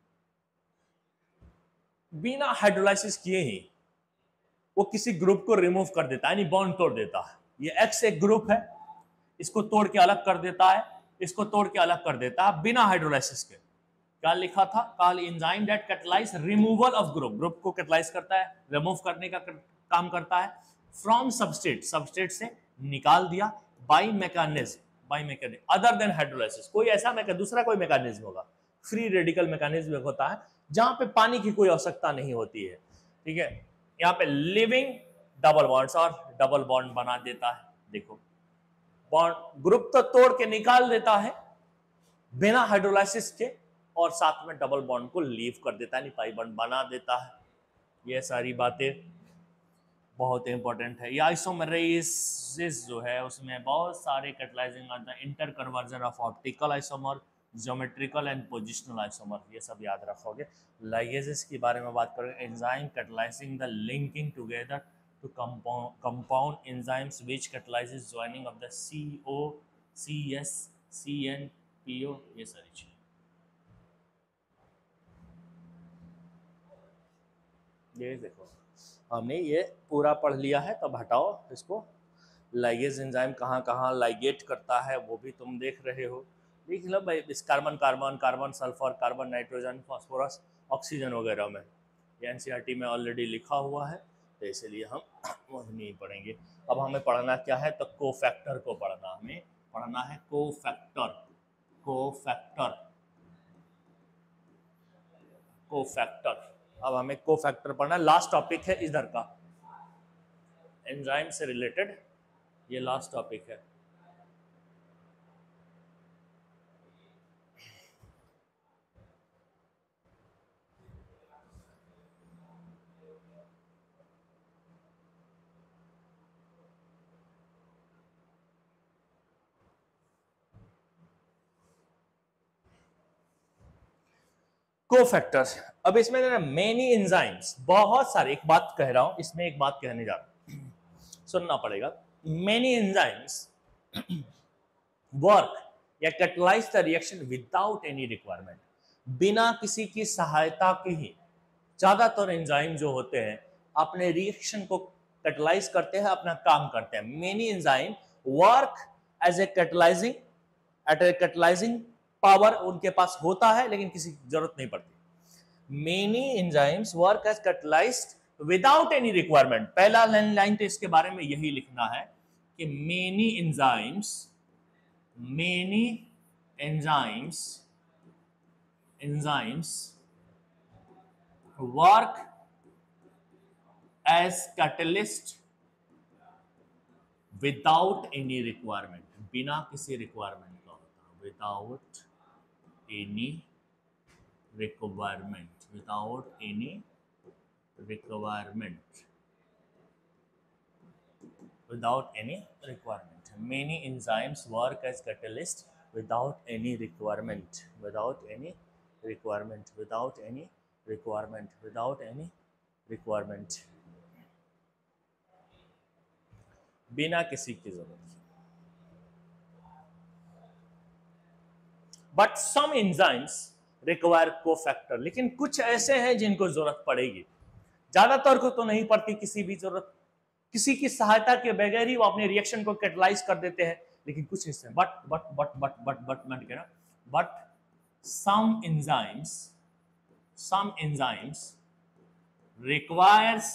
बिना हाइड्रोलाइसिस किए ही वो किसी ग्रुप को रिमूव कर देता है, यानी बॉन्ड तोड़ देता है। ये एक्स एक ग्रुप है, इसको तोड़ के अलग कर देता है, इसको तोड़ के अलग कर देता है बिना हाइड्रोलाइसिस के। क्या लिखा था, call enzyme that catalyse removal of group, group को कैटलाइज करता है, रिमूव करने का काम करता है, फ्रॉम सबस्ट्रेट, सबस्ट्रेट से निकाल दिया, by mechanism, by mechanism other than hydrolysis, कोई ऐसा दूसरा कोई मैकेनिज्म होगा, फ्री रेडिकल मैकेनिज्म होता है जहां पे पानी की कोई आवश्यकता नहीं होती है, ठीक है। यहाँ पे लिविंग डबल बॉन्ड्स और डबल बॉन्ड बना देता है। देखो बॉन्ड ग्रुप तो तोड़ के निकाल देता है बिना हाइड्रोलाइसिस के, और साथ में डबल बॉन्ड को लीव कर देता है, पाई बॉन्ड बना देता है। ये सारी बातें बहुत इंपॉर्टेंट है। ये आइसोमेरेसिस जो है उसमें बहुत सारे कैटलाइजिंग आता है, inter conversion of optical isomer, geometrical and positional isomer, ये सब याद रखोगे। लाइगेजेस के बारे में बात करेंगे, enzyme catalysing the linking together two compound enzymes which catalyses joining of the CO, CS, CN, PO, ये सारी चीजें। ये देखो हमने ये पूरा पढ़ लिया है, तब हटाओ इसको। लाइगेज एंजाइम कहाँ कहाँ लाइगेट करता है वो भी तुम देख रहे हो, देख लो भाई, इस carbon carbon, carbon sulphur, carbon nitrogen, phosphorus, oxygen वगैरह में, ये NCERT में ऑलरेडी लिखा हुआ है, तो इसलिए हम वही नहीं पढ़ेंगे। अब हमें पढ़ना क्या है, तो कोफैक्टर को पढ़ना, हमें पढ़ना है कोफैक्टर, कोफैक्टर, कोफैक्टर। अब हमें कोफैक्टर पढ़ना, लास्ट टॉपिक है इधर का, एंजाइम से रिलेटेड ये लास्ट टॉपिक है। कोफैक्टर्स, अब इसमें मेनी एंजाइम्स, बहुत सारे, एक बात कह रहा हूं, इसमें एक बात कहने जा रहा हूं, सुनना पड़ेगा। मेनी एंजाइम्स वर्क या catalyse the reaction without any requirement, बिना किसी की सहायता के ही ज्यादातर एंजाइम जो होते हैं अपने रिएक्शन को कैटलाइज करते हैं, अपना काम करते हैं। Many enzyme work as a catalysing, at a catalysing power उनके पास होता है, लेकिन किसी की जरूरत नहीं पड़ती। Many enzymes work as catalysed without any requirement. पहला लाइन तो इसके बारे में यही लिखना है कि many enzymes work as catalyst without any requirement, बिना किसी रिक्वायरमेंट का होता है, without any requirement, without any requirement, without any requirement. Many enzymes work as catalyst without any requirement, without any requirement, without any requirement, without any requirement, बिना किसी की जरूरत। But some enzymes require cofactor, लेकिन कुछ ऐसे हैं जिनको जरूरत पड़ेगी, ज्यादातर को तो नहीं पड़ती किसी भी जरूरत, किसी की सहायता के बगैर ही वो अपने रिएक्शन को कैटलाइज कर देते हैं। लेकिन कुछ हिस्से बट मैं कह रहा but some enzymes requires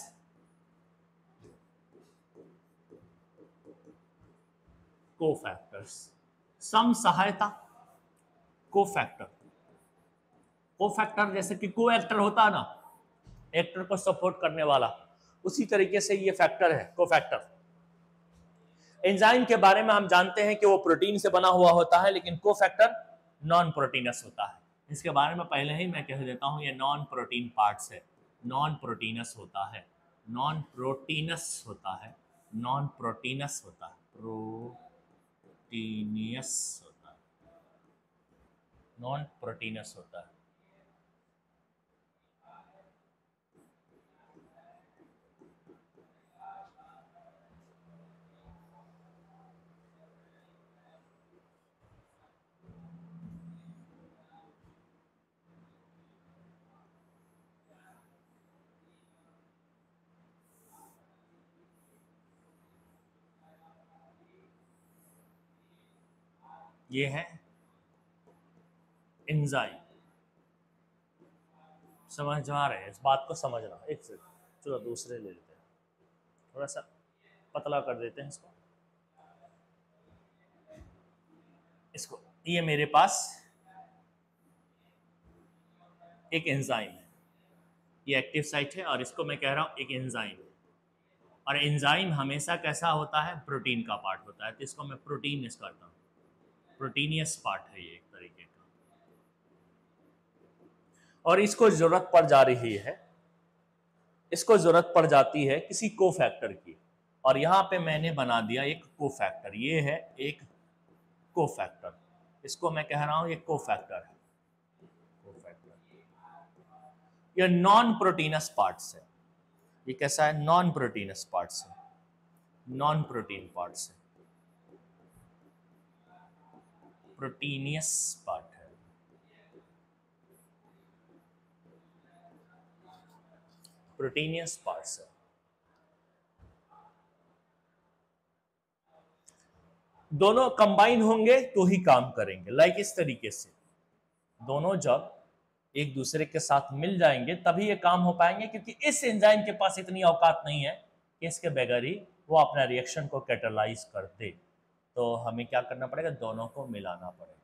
cofactors, some सहायता, कोफैक्टर जैसे कि को एक्टर होता है ना, एक्टर को सपोर्ट करने वाला, उसी तरीके से ये फैक्टर है कोफैक्टर। एंजाइम के बारे में हम जानते हैं कि वो प्रोटीन से बना हुआ होता है, लेकिन कोफैक्टर नॉन प्रोटीनस होता है। इसके बारे में पहले ही मैं कह देता हूं, ये नॉन प्रोटीन पार्ट्स है, नॉन प्रोटीनस होता है, नॉन प्रोटीनस होता है, नॉन प्रोटीनस होता है, प्रोटीनियस होता है, नॉन प्रोटीनस होता है। ये है एंजाइम, समझ आ रहे हैं, इस बात को समझना। एक सेकंड, चलो दूसरे ले लेते हैं, थोड़ा सा पतला कर देते हैं इसको। ये मेरे पास एक एंजाइम है, ये एक्टिव साइट है, और इसको मैं कह रहा हूं एक एंजाइम है। और एंजाइम हमेशा कैसा होता है, प्रोटीन का पार्ट होता है, तो इसको मैं प्रोटीनियस करता हूँ, प्रोटीनियस पार्ट है ये एक तरीके का। और इसको जरूरत पड़ जा रही है, इसको जरूरत पड़ जाती है किसी कोफैक्टर की, और यहां पे मैंने बना दिया एक कोफैक्टर, ये है एक कोफैक्टर, इसको मैं कह रहा हूं ये कोफैक्टर है, कोफैक्टर। ये नॉन प्रोटीनस पार्ट्स है, ये कैसा है, नॉन प्रोटीनस पार्ट्स है, नॉन प्रोटीन पार्ट्स है, प्रोटीनियस पार्ट है, प्रोटीनियस पार्ट्स है। दोनों कंबाइन होंगे तो ही काम करेंगे, लाइक इस तरीके से दोनों जब एक दूसरे के साथ मिल जाएंगे तभी ये काम हो पाएंगे, क्योंकि इस एंजाइम के पास इतनी औकात नहीं है कि इसके बगैर ही वो अपना रिएक्शन को कैटलाइज कर दे। तो हमें क्या करना पड़ेगा, दोनों को मिलाना पड़ेगा।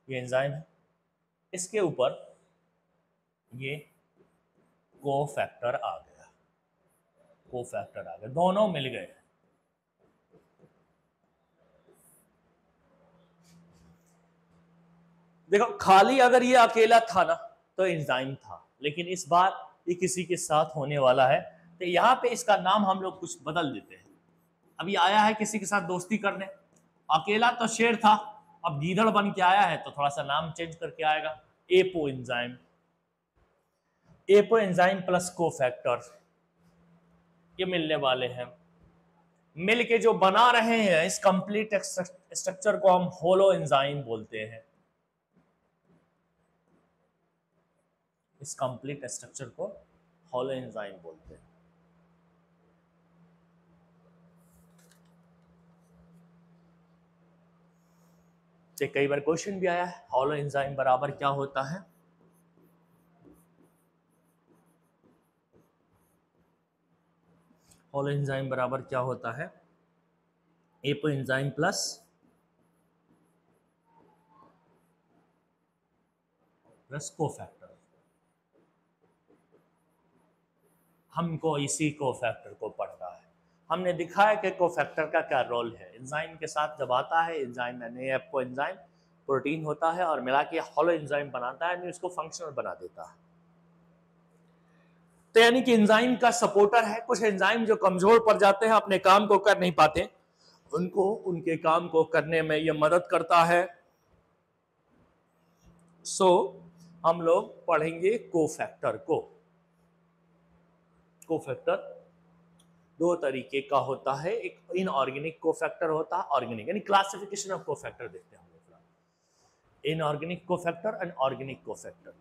ये एंजाइम है, इसके ऊपर ये कोफैक्टर आ गया, कोफैक्टर आ गया, दोनों मिल गए। देखो खाली अगर ये अकेला था ना तो एंजाइम था, लेकिन इस बार ये किसी के साथ होने वाला है, तो यहाँ पे इसका नाम हम लोग कुछ बदल देते हैं। अभी आया है किसी के साथ दोस्ती करने, अकेला तो शेर था, अब गीदड़ बन के आया है तो थोड़ा सा नाम चेंज करके आएगा, apo enzyme. Apo enzyme plus cofactor ये मिलने वाले हैं, मिल के जो बना रहे हैं इस कंप्लीट स्ट्रक्चर को हम होलो एंजाइम बोलते हैं। इस कंप्लीट स्ट्रक्चर को होलो एंजाइम बोलते हैं। तो कई बार क्वेश्चन भी आया है होलो एंजाइम बराबर क्या होता है। होलो एंजाइम बराबर क्या होता है, एपो एंजाइम प्लस कोफैक्टर। हमको इसी कोफैक्टर को पढ़ना है। हमने दिखाया कि कोफैक्टर का क्या रोल है, एंजाइम के साथ जब आता है, एंजाइम यानी एपो एंजाइम प्रोटीन होता है और मिला के होलो एंजाइम बनाता है, यानी उसको फंक्शनल बना देता है। तो यानी कि एंजाइम का सपोर्टर है। कुछ एंजाइम जो कमजोर पड़ जाते हैं, अपने काम को कर नहीं पाते, उनको उनके काम को करने में यह मदद करता है। सो हम लोग पढ़ेंगे कोफैक्टर को। कोफैक्टर दो तरीके का होता है, एक इनऑर्गेनिक कोफैक्टर होता है, ऑर्गेनिक, यानी क्लासिफिकेशन ऑफ कोफैक्टर देखते हैं हम लोग। Inorganic cofactor and organic cofactor.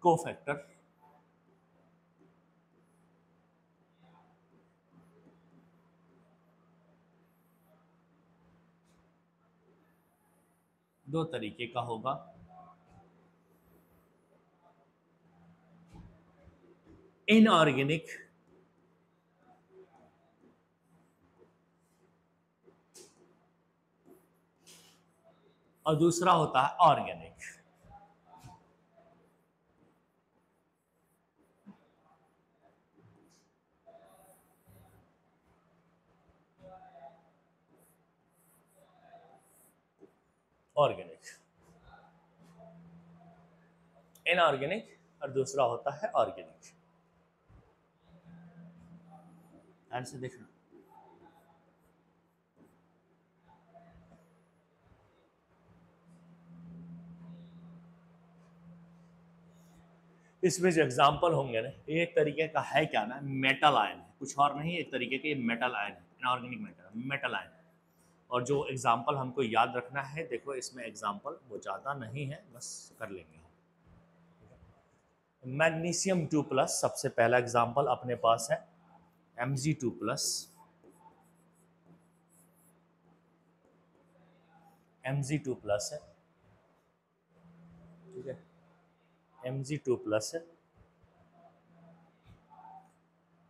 Cofactor दो तरीके का होगा, इनऑर्गेनिक और दूसरा होता है ऑर्गेनिक। ऑर्गेनिक, इनऑर्गेनिक और दूसरा होता है ऑर्गेनिक। ध्यान से देखना, इसमें जो एग्जाम्पल होंगे ना, एक तरीके का है क्या ना, मेटल आयन है, कुछ और नहीं, एक तरीके के मेटल आयन है, इनऑर्गेनिक मेटल आयन। और जो एग्जाम्पल हमको याद रखना है, देखो इसमें एग्जाम्पल वो ज़्यादा नहीं है, बस कर लेंगे हम। मैग्नीशियम 2 प्लस सबसे पहला एग्जाम्पल अपने पास है, Mg2 प्लस, Mg2 प्लस है, ठीक है, Mg2 प्लस है।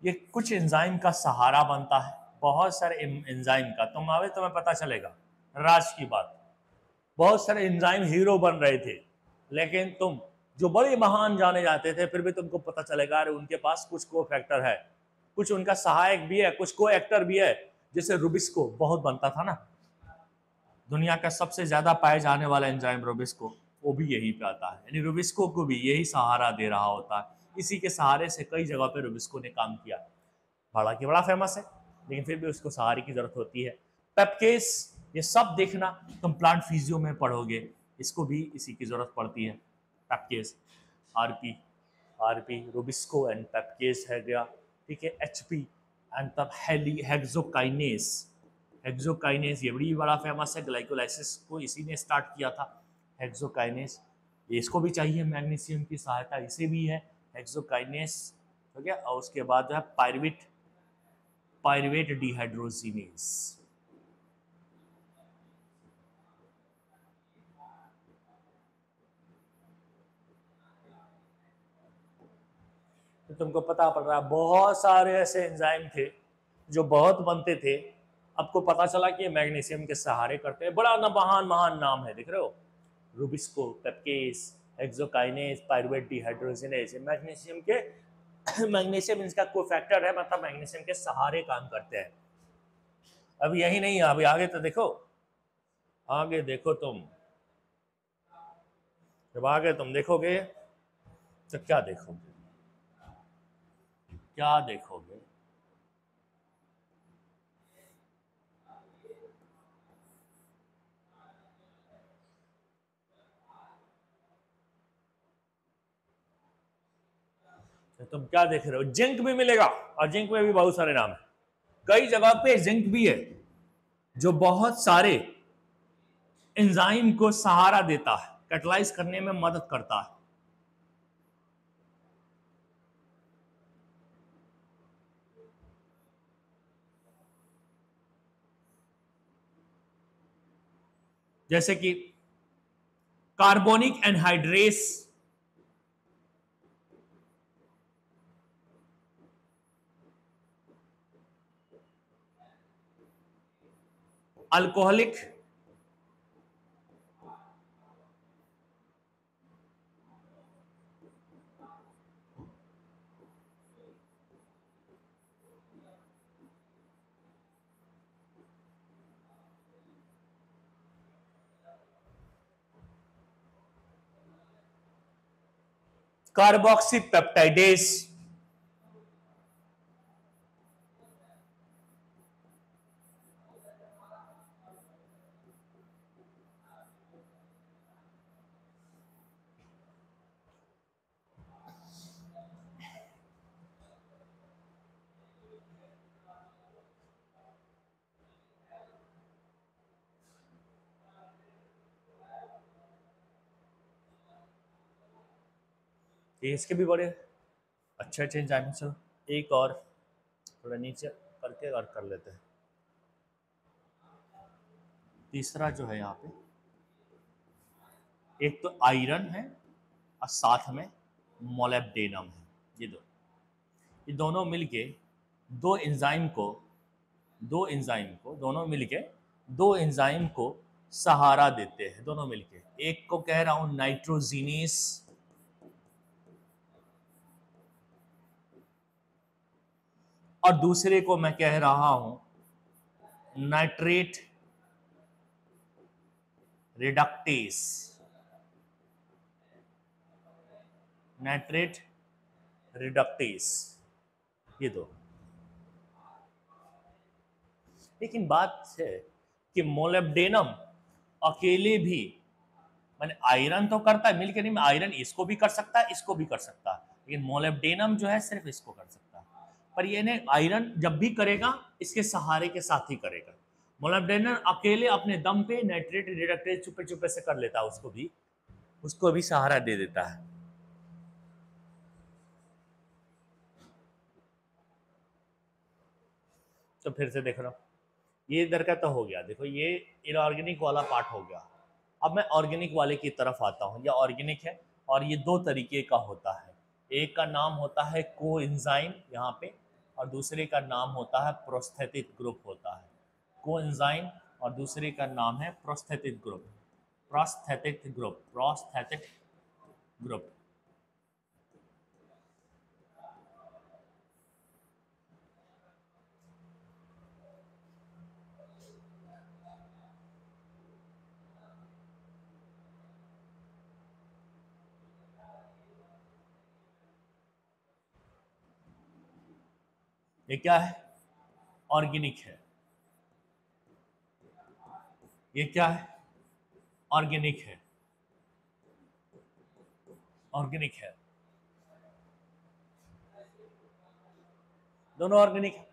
ये कुछ एंजाइम का सहारा बनता है, बहुत सारे एंजाइम का, तुम्हें पता चलेगा राज की बात। बहुत सारे एंजाइम हीरो बन रहे थे, लेकिन तुम जो बड़े महान जाने जाते थे, फिर भी तुमको पता चलेगा अरे उनके पास कुछ को फैक्टर है, कुछ उनका सहायक भी है, कुछ को एक्टर भी है। जैसे रुबिस्को बहुत बनता था ना, दुनिया का सबसे ज्यादा पाए जाने वाला एंजाइम रुबिस्को, वो भी यहीं पे आता है, यानी रुबिस्को को भी यही सहारा दे रहा होता है। इसी के सहारे से कई जगह पे रुबिस्को ने काम किया। हालांकि बड़ा फेमस है, लेकिन फिर भी उसको सहारे की जरूरत होती है। पेप्केस, ये सब देखना तुम प्लांट फिजियो में पढ़ोगे, इसको भी इसी की जरूरत पड़ती है। पेप्केस, आरपी, रुबिस्को एंड पेप्केस है गया, ठीक है। एचपी एंड तब हेक्सोकाइनेस, हेक्सोकाइनेस ये भी बड़ा फेमस है, ग्लाइकोलाइसिस को इसी ने स्टार्ट किया था। हेक्सोकाइनेस, ये इसको भी चाहिए मैग्नीशियम की सहायता, इसे भी है हेक्सोकाइनेस, हो गया। और उसके बाद जो है पायरुवेट डिहाइड्रोजिनेस। तुमको पता पड़ रहा है बहुत सारे ऐसे एंजाइम थे जो बहुत बनते थे, आपको पता चला कि ये मैग्नीशियम के सहारे करते हैं। बड़ा महान महान नाम है, देख रहे हो, rubisco, pepcase, hexokinase, pyruvate dehydrogenase, magnesium के मैग्नीशियम इसका कोफैक्टर है, मतलब मैग्नीशियम के सहारे काम करते हैं। अब यही नहीं है, अभी आगे तो देखो, आगे देखो तुम, जब आगे तुम देखोगे तो क्या देखोगे, क्या देखोगे? तो तुम क्या देख रहे हो? जिंक भी मिलेगा, और जिंक में भी बहुत सारे नाम है, कई जगह पे जिंक भी है जो बहुत सारे एंजाइम को सहारा देता है, कैटलाइज करने में मदद करता है। जैसे कि carbonic anhydrase, alcoholic carboxy peptidase, ये इसके भी बड़े अच्छे अच्छे एंजाइम हैं। चलो एक और थोड़ा नीचे करके और कर लेते हैं। तीसरा जो है यहाँ पे, एक तो आयरन है और साथ में मोलिब्डेनम है, ये दोनों मिलके दो एंजाइम को सहारा देते हैं, दोनों मिलके। एक को कह रहा हूं नाइट्रोजीनेस, और दूसरे को मैं कह रहा हूं नाइट्रेट रिडक्टेस, नाइट्रेट रिडक्टेस, ये दो। लेकिन बात है कि मोलिब्डेनम अकेले भी, मैंने आयरन तो करता है मिलकर, नहीं, मैं आयरन इसको भी कर सकता है, इसको भी कर सकता है, लेकिन मोलिब्डेनम जो है सिर्फ इसको कर सकता है। पर ये ने आयरन जब भी करेगा इसके सहारे के साथ ही करेगा। मोलिब्डेनम अकेले अपने दम पे नाइट्रेट रिडक्टेज चुपे चुपे से कर लेता है, उसको भी सहारा दे देता है। तो फिर से देख रहा हूं, ये इधर का तो हो गया, देखो ये इनऑर्गेनिक वाला पार्ट हो गया। अब मैं ऑर्गेनिक वाले की तरफ आता हूँ। यह ऑर्गेनिक है और ये दो तरीके का होता है। एक का नाम होता है कोएंजाइम यहाँ पे, और दूसरे का नाम होता है प्रोस्थेटिक ग्रुप होता है। कोएंजाइम और दूसरे का नाम है prosthetic group, prosthetic group, prosthetic group. ये क्या है? ऑर्गेनिक है। ये क्या है? ऑर्गेनिक है, ऑर्गेनिक है, दोनों ऑर्गेनिक है।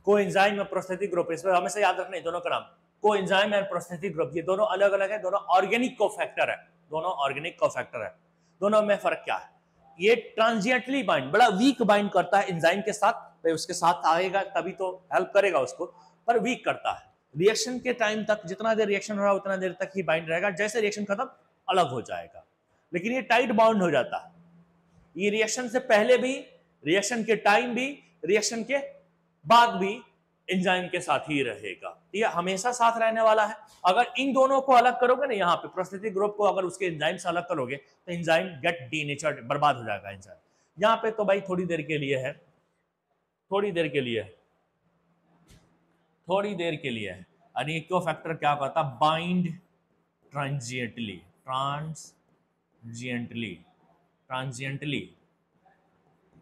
कोएंजाइम और प्रोस्थेटिक ग्रुप, इसमें हमेशा याद रखना है दोनों का नाम, कोएंजाइम एंड प्रोस्थेटिक ग्रुप, ये दोनों अलग अलग है, दोनों ऑर्गेनिक कोफैक्टर है, दोनों ऑर्गेनिक कोफैक्टर है। दोनों में फर्क क्या है? ये ट्रांजिएंटली बाइंड, बड़ा वीक बाइंड करता है एंजाइम के साथ, भाई उसके साथ आएगा तभी तो हेल्प करेगा उसको, पर वीक करता है। रिएक्शन के टाइम तक, जितना देर रिएक्शन हो रहा है उतना देर तक ही बाइंड रहेगा, जैसे रिएक्शन खत्म अलग हो जाएगा। लेकिन ये टाइट बाउंड हो जाता है, ये रिएक्शन से पहले भी, रिएक्शन के टाइम भी, रिएक्शन के बाद भी एंजाइम के साथ ही रहेगा। ये हमेशा साथ रहने वाला है। अगर इन दोनों को अलग करोगे ना, यहाँ पे प्रोस्थेटिक ग्रुप को अगर उसके एंजाइम से अलग करोगे तो एंजाइम गेट डीनेचर्ड, बर्बाद हो जाएगा एंजाइम। यहाँ पे तो भाई थोड़ी देर के लिए है, थोड़ी देर के लिए, थोड़ी देर के लिए है। और ये क्यों फैक्टर क्या कहता, बाइंड ट्रांजिएंटली, ट्रांजिएंटली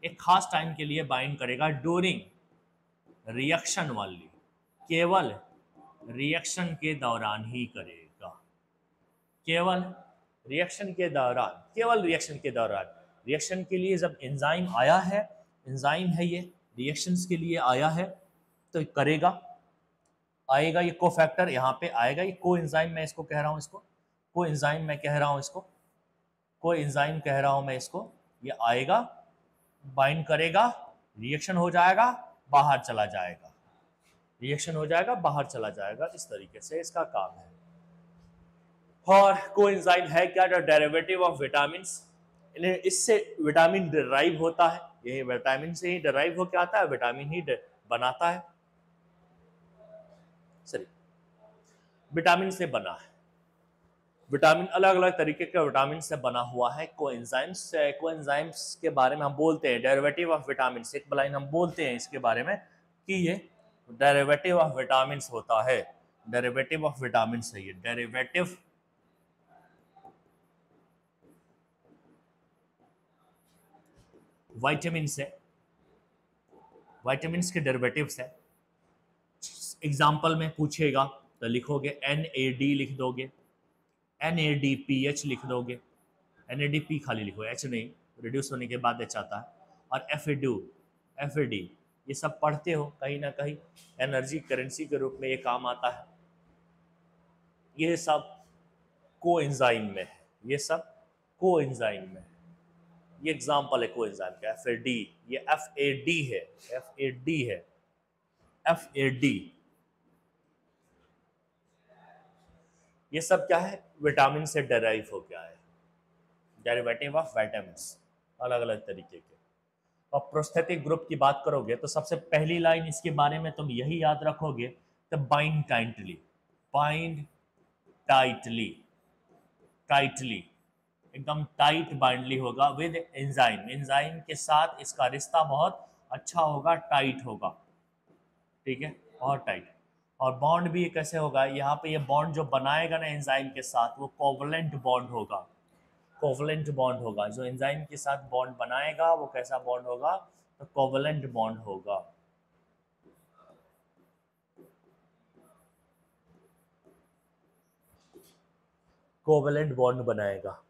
एक खास टाइम के लिए बाइंड करेगा ड्यूरिंग रिएक्शन वाली, केवल रिएक्शन के दौरान ही करेगा, केवल रिएक्शन के दौरान, केवल रिएक्शन के दौरान। रिएक्शन के लिए जब एंजाइम आया है, एंजाइम है ये, रिएक्शंस के लिए आया है तो करेगा, आएगा ये कोफैक्टर यहाँ पे आएगा, ये को एंजाइम मैं इसको कह रहा हूँ, इसको को एंजाइम मैं कह रहा हूँ, इसको को एंजाइम कह रहा हूँ मैं इसको। ये आएगा, बाइंड करेगा, रिएक्शन हो जाएगा, बाहर चला जाएगा, रिएक्शन हो जाएगा, बाहर चला जाएगा। इस तरीके से इसका काम है। और कोएंजाइम है क्या, डेरिवेटिव ऑफ विटामिन। इससे विटामिन डिराइव होता है, यही विटामिन से ही डिराइव होकर आता है, विटामिन ही बनाता है, सॉरी विटामिन से बना है। विटामिन अलग अलग तरीके के विटामिन से बना हुआ है। कोएंजाइम्स, कोएंजाइम्स के बारे में हम बोलते हैं डेरिवेटिव ऑफ विटामिन, एक लाइन हम बोलते हैं इसके बारे में कि ये डेरिवेटिव ऑफ विटामिन होता है, डेरिवेटिव ऑफ विटामिन है ये, डेरिवेटिव विटामिन से, विटामिन के डेरिवेटिव्स है। एग्जाम्पल में पूछेगा तो लिखोगे NAD लिख दोगे, NADPH लिख दोगे, NADP खाली लिखो, H नहीं, रिड्यूस होने के बाद H आता है। और FAD ये सब पढ़ते हो कहीं ना कहीं, एनर्जी करेंसी के रूप में ये काम आता है। ये सब कोएंजाइम में है, ये सब कोएंजाइम में है। ये एग्जाम्पल है कोएंजाइम का, FAD, ये FAD है, FAD है, FAD। ये सब क्या है, विटामिन से डेराइव हो गया है, डेरिवेटिव ऑफ विटामिन्स, अलग अलग तरीके के। और प्रोस्थेटिक ग्रुप की बात करोगे तो सबसे पहली लाइन इसके बारे में तुम यही याद रखोगे, तो bind tightly, bind tightly, tightly एकदम टाइट बाइंडली होगा विद एंजाइम, एंजाइम के साथ इसका रिश्ता बहुत अच्छा होगा, टाइट होगा, ठीक है, बहुत टाइट। और बॉन्ड भी कैसे होगा, यहाँ पे ये बॉन्ड जो बनाएगा ना एंजाइम के साथ, वो कोवलेंट बॉन्ड होगा, कोवलेंट बॉन्ड होगा। जो एंजाइम के साथ बॉन्ड बनाएगा वो कैसा बॉन्ड होगा, तो कोवलेंट बॉन्ड होगा। कोवलेंट बॉन्ड बनाएगा।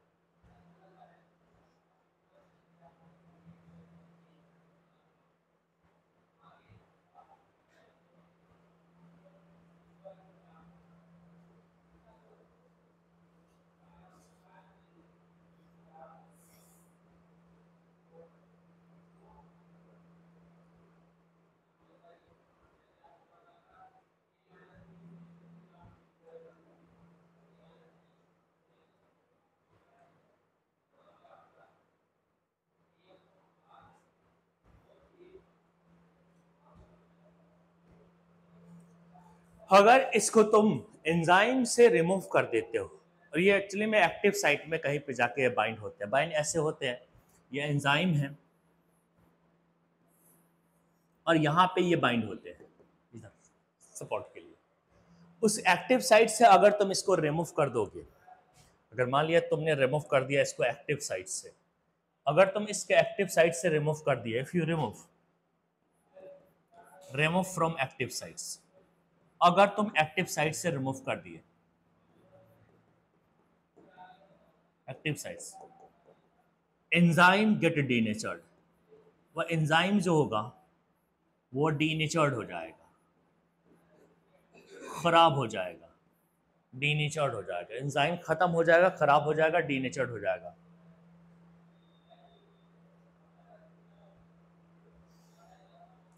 अगर इसको तुम एंजाइम से रिमूव कर देते हो, और ये एक्चुअली में एक्टिव साइट में कहीं पे जाके बाइंड होते हैं, बाइंड ऐसे होते हैं, ये एंजाइम है और यहाँ पे ये बाइंड होते हैं इधर सपोर्ट के लिए। उस एक्टिव साइट से अगर तुम इसको रिमूव कर दोगे, अगर मान लिया तुमने रिमूव कर दिया इसको एक्टिव साइट से, अगर तुम इसके एक्टिव साइट से रिमूव कर दिया, if you remove from active sites, अगर तुम एक्टिव साइट से रिमूव कर दिए, active sites, enzyme get denatured, वह एंजाइम जो होगा वो डीनेचर्ड हो जाएगा, खराब हो जाएगा, डीनेचर्ड हो जाएगा, एंजाइम खत्म हो जाएगा, खराब हो जाएगा, डीनेचर्ड हो जाएगा।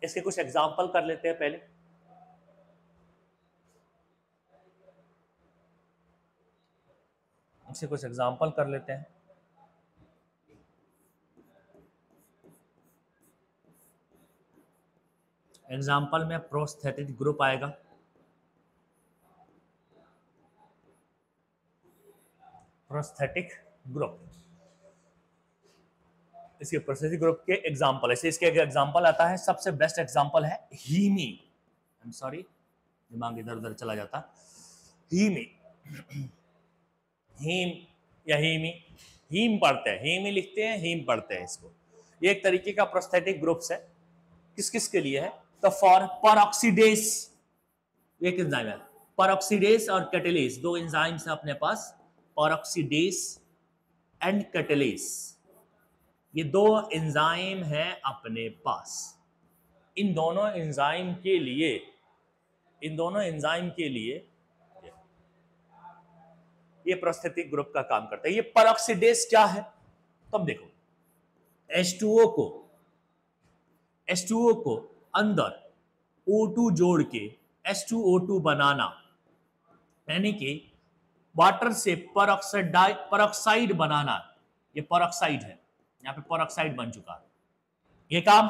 इसके कुछ एग्जाम्पल कर लेते हैं पहले। इसके कुछ एग्जाम्पल कर लेते हैं। एग्जाम्पल में प्रोस्थेटिक ग्रुप आएगा, प्रोस्थेटिक ग्रुप, इसके प्रोस्थेटिक ग्रुप के एग्जाम्पल ऐसे इसके एक एग्जाम्पल आता है, सबसे बेस्ट एग्जाम्पल है हीमी। आई एम सॉरी, दिमाग इधर उधर चला जाता। हीमी, हीम या हीमी, हीम पढ़ते हैं, हीमी लिखते हैं, हीम पढ़ते हैं इसको। ये एक तरीके का प्रोस्थेटिक ग्रुप्स है। किस किस के लिए है? तो फॉर परऑक्सीडेज, एक एंजाइम है परऑक्सीडेज और कैटेलेज, दो एंजाइम्स हैं अपने पास, परऑक्सीडेज एंड कैटेलेज, ये दो एंजाइम हैं अपने पास। इन दोनों एंजाइम के लिए, इन दोनों एंजाइम के लिए ये प्रोस्थेटिक ग्रुप का काम करता है। ये परऑक्सीडेज क्या है? तो अब देखो, H2O को अंदर O2 जोड़ के H2O2 बनाना, यानी कि वाटर से परऑक्साइड बनाना, ये परऑक्साइड है, यहाँ पे परऑक्साइड बन चुका है, ये काम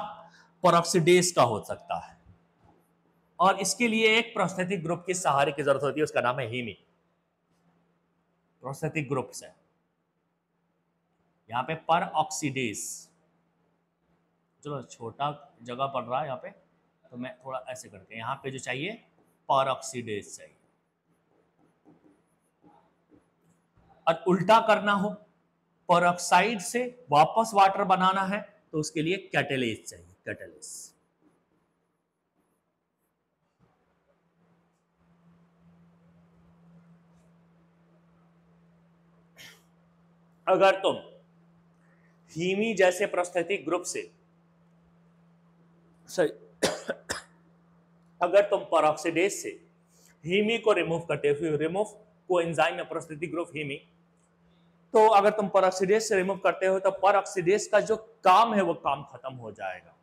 परऑक्सीडेज का हो सकता है। और इसके लिए एक प्रोस्थेटिक ग्रुप के सहारे की जरूरत होती है, उसका नाम है हीमी। प्रोस्थेटिक ग्रुप्स है यहाँ पे परऑक्सीडेज। चलो छोटा जगह पड़ रहा है यहाँ पे, तो मैं थोड़ा ऐसे करके यहाँ पे जो चाहिए परऑक्सीडेज चाहिए। और उल्टा करना हो, परऑक्साइड से वापस वाटर बनाना है, तो उसके लिए कैटेलेज चाहिए, कैटेलेज। अगर तुम हीमी जैसे प्रोस्थेटिक ग्रुप से अगर तुम परऑक्सीडेज से हीमी को रिमूव करते हो, रिमूव कोएंजाइम या प्रोस्थेटिक ग्रुप हीमी, तो अगर तुम परऑक्सीडेज से रिमूव करते हो तो परऑक्सीडेज का जो काम है वो काम खत्म हो जाएगा।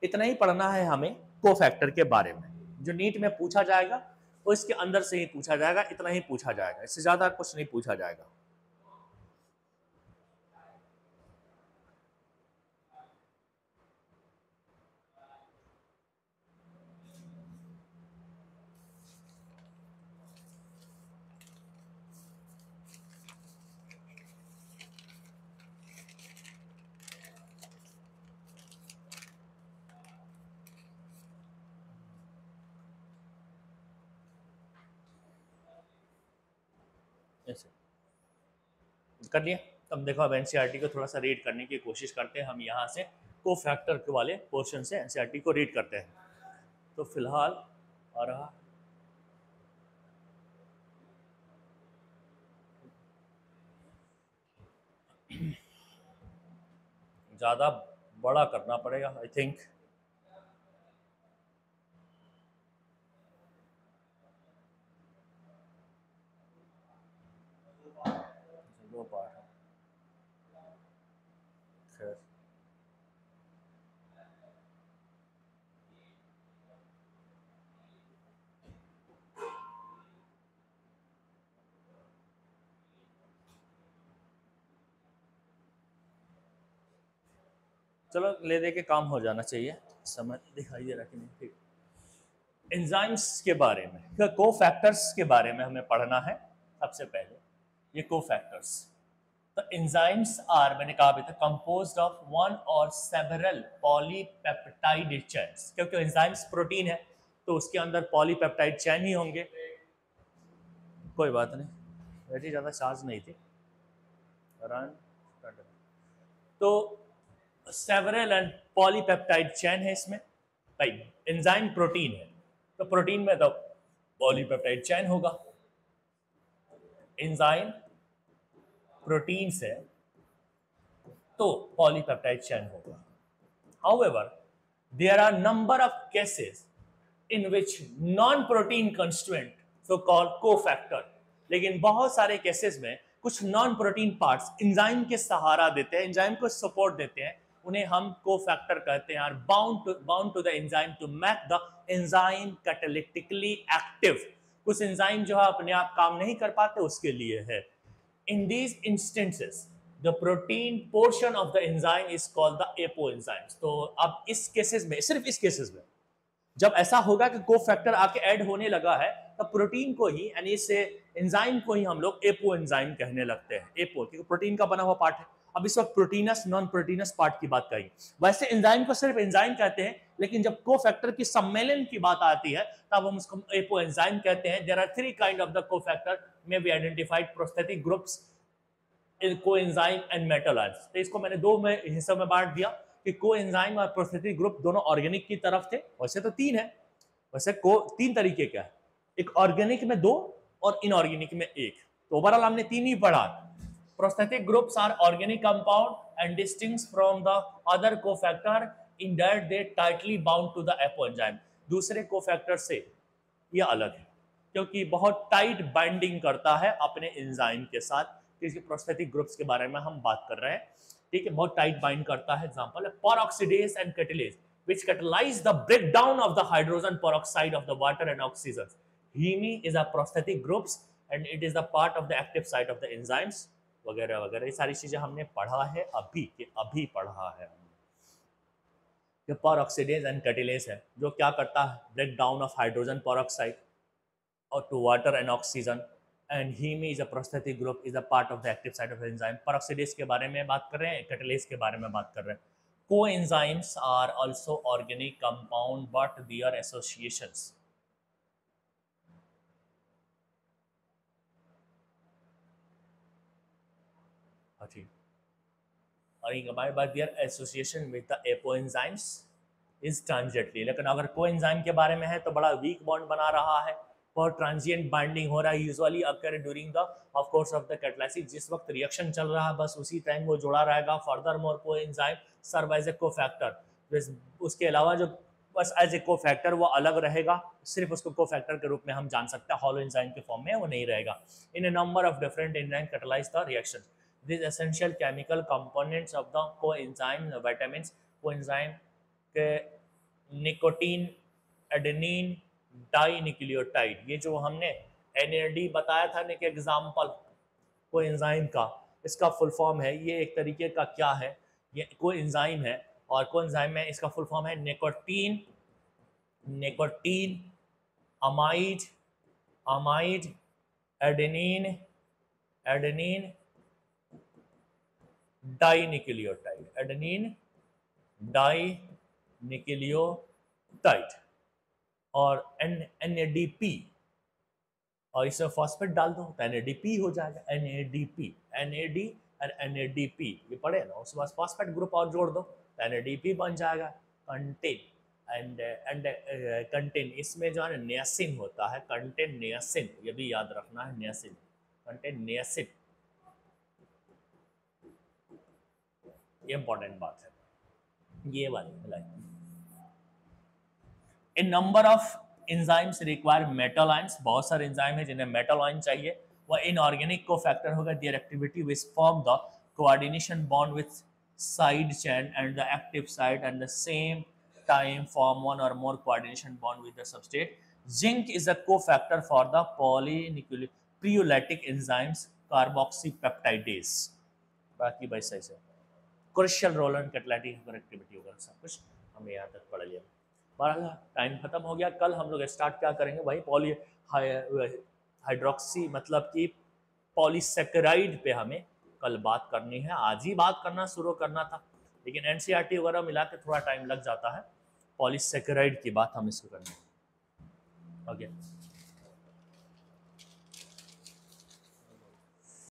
इतना ही पढ़ना है हमें कोफैक्टर के बारे में, जो नीट में पूछा जाएगा वो इसके अंदर से ही पूछा जाएगा, इतना ही पूछा जाएगा, इससे ज्यादा कुछ नहीं पूछा जाएगा। ऐसे कर लिया। तब देखो, अब एनसीईआरटी को थोड़ा सा रीड करने की कोशिश करते हैं हम, यहाँ से कोफैक्टर के वाले पोर्शन से एनसीईआरटी को रीड करते हैं। तो फिलहाल आ रहा ज़्यादा बड़ा करना पड़ेगा आई थिंक। दो पार्ट है, खैर चलो ले दे के काम हो जाना चाहिए। समझ दिखाई दे रहा कि नहीं? ठीक। एंजाइम्स के बारे में, कोफैक्टर्स के बारे में हमें पढ़ना है सबसे पहले। ये कोफैक्टर्स, तो एंजाइम्स आर, मैंने कहा अभी तक, कंपोज्ड ऑफ वन और सेवरल पॉलीपेप्टाइड चेन्स। क्योंकि एंजाइम्स प्रोटीन है तो उसके अंदर पॉलीपेप्टाइड चेन ही होंगे। कोई बात नहीं, बैटरी ज़्यादा चार्ज नहीं थी। तो सेवरल एंड पॉलीपेप्टाइड चेन है इसमें। भाई एंजाइम प्रोटीन है तो प्रोटीन में तो पॉलीपेप्टाइड चेन होगा। एंजाइम प्रोटीन से तो पॉलीपेप्टाइड चेन होगा। However, there are number of cases in which non-protein constituent, so called cofactor, लेकिन बहुत सारे केसेस में कुछ नॉन प्रोटीन पार्ट्स एंजाइम के सहारा देते हैं, एंजाइम को सपोर्ट देते हैं, उन्हें हम कोफैक्टर कहते हैं। Bound to the enzyme to make the enzyme catalytically active. कुछ एंजाइम जो है अपने आप काम नहीं कर पाते, उसके लिए है। In these instances the protein portion of the enzyme is called the apo enzymes. तो अब इस केसेस में, सिर्फ इस केसेस में जब ऐसा होगा कि कोफैक्टर आके ऐड होने लगा है, तब प्रोटीन को ही यानी इस एंजाइम को ही हम लोग एपो एंजाइम कहने लगते हैं। एपो क्योंकि प्रोटीन का बना हुआ पार्ट है। अब इस वक्त प्रोटीनस नॉन प्रोटीनस पार्ट की बात कही। वैसे एंजाइम को सिर्फ एंजाइम कहते हैं, लेकिन जब कोफैक्टर की सम्मेलन की बात आती है तब हम उसको एपो एंजाइम कहते हैं। There are 3 kind of the cofactor may be identified, prosthetic groups, coenzyme and metalloids. तो इसको मैंने दो में हिस्सों में बांट दिया कि कोएंजाइम और प्रोस्थेटिक ग्रुप दोनों ऑर्गेनिक की तरफ थे। वैसे तो 3 है, वैसे को 3 तरीके का है, एक ऑर्गेनिक में 2 और इनऑर्गेनिक में 1। तो ओवरऑल हमने 3 ही पढ़ा। Prosthetic groups are organic compound and distinct from the other cofactor in that they tightly bound to the apoenzyme. दूसरे कोफैक्टर से ये अलग है क्योंकि बहुत टाइट बाइंडिंग करता है अपने एंजाइम के साथ। किसी प्रोस्थेटिक ग्रुप्स के बारे में हम बात कर रहे हैं, ठीक है, बहुत टाइट बाइंड करता है। एग्जांपल है peroxidase and catalase which catalyze the breakdown of the hydrogen peroxide of the water and oxygen. Heme is a prosthetic groups and it is the part of the active site of the enzymes वगैरह वगैरह। ये सारी चीजें हमने पढ़ा है अभी पढ़ा है। ये पेरोक्सीडेज एंड कैटालेज है जो क्या करता है, break down of hydrogen peroxide और to water and oxygen. And heme is a prosthetic group, is a part of the active site of enzyme. Peroxidase के बारे में बात कर रहे हैं, कैटालेज के बारे में बात कर रहे हैं। Coenzymes are also organic compound but their associations but their association with the apoenzymes is transiently। लेकिन अगर कोएंजाइम के बारे में है तो बड़ा वीक बॉन्ड बना रहा है और ट्रांजिएंट बाइंडिंग हो रहा है। Usually occur during the of course of the catalysis, जिस वक्त रिएक्शन चल रहा है बस उसी टाइम वो जुड़ा रहेगा। Furthermore coenzyme serve as a cofactor. उसके अलावा जो बस एज ए कोफैक्टर वो अलग रहेगा, सिर्फ उसको कोफैक्टर के रूप में हम जान सकते हैं, हॉलो एंजाइम के फॉर्म में वो नहीं रहेगा। In a number of different enzyme catalyse the reaction. These essential chemical components of the coenzyme vitamins, coenzyme के निकोटीन, एडेनिन, डाइन्यूक्लियोटाइड, ये जो हमने NAD बताया था ना कि एग्जाम्पल कोएंजाइम का, इसका फुल फॉर्म है, ये एक तरीके का क्या है, ये कोएंजाइम है और कोएंजाइम में इसका फुल फॉर्म है nicotine, amide, adenine, dinucleotide, adenine dinucleotide और NADP, और इसमें फॉस्फेट डाल दो तो NADP हो जाएगा। NADP, NAD और NADP ये पढ़े ना, उसके बाद फॉस्फेट ग्रुप और जोड़ दो तो NADP बन जाएगा। कंटेन कंटेन, इसमें जो है ना नियासिन होता है, कंटेन नियासिन, ये भी याद रखना है, नियासिन कंटेन नियासिन, ये इंपॉर्टेंट बात है, ये वाली मिलाई। In number of enzymes require metal ions, बहुत सारे एंजाइम है जिन्हें मेटल आयन चाहिए। वह इनऑर्गेनिक कोफैक्टर होगा, their activity which form the coordination bond with side chain and the active side and the same time form one और more coordination bond with the substrate. Zinc is a cofactor for the proteolytic enzymes carboxypeptidase. बाकी भाई सही से crucial role and catalytic activity वगैरह सब कुछ हमने यहाँ तक पढ़ लिया। बहरहाल टाइम खत्म हो गया। कल हम लोग स्टार्ट क्या करेंगे भाई, पॉली हाइड्रोक्सी मतलब कि पॉलीसेकेराइड पे हमें कल बात करनी है। आज ही बात करना शुरू करना था लेकिन NCERT वगैरह मिला के थोड़ा टाइम लग जाता है। पॉलीसेकेराइड की बात हम इसको करनी है। ओके।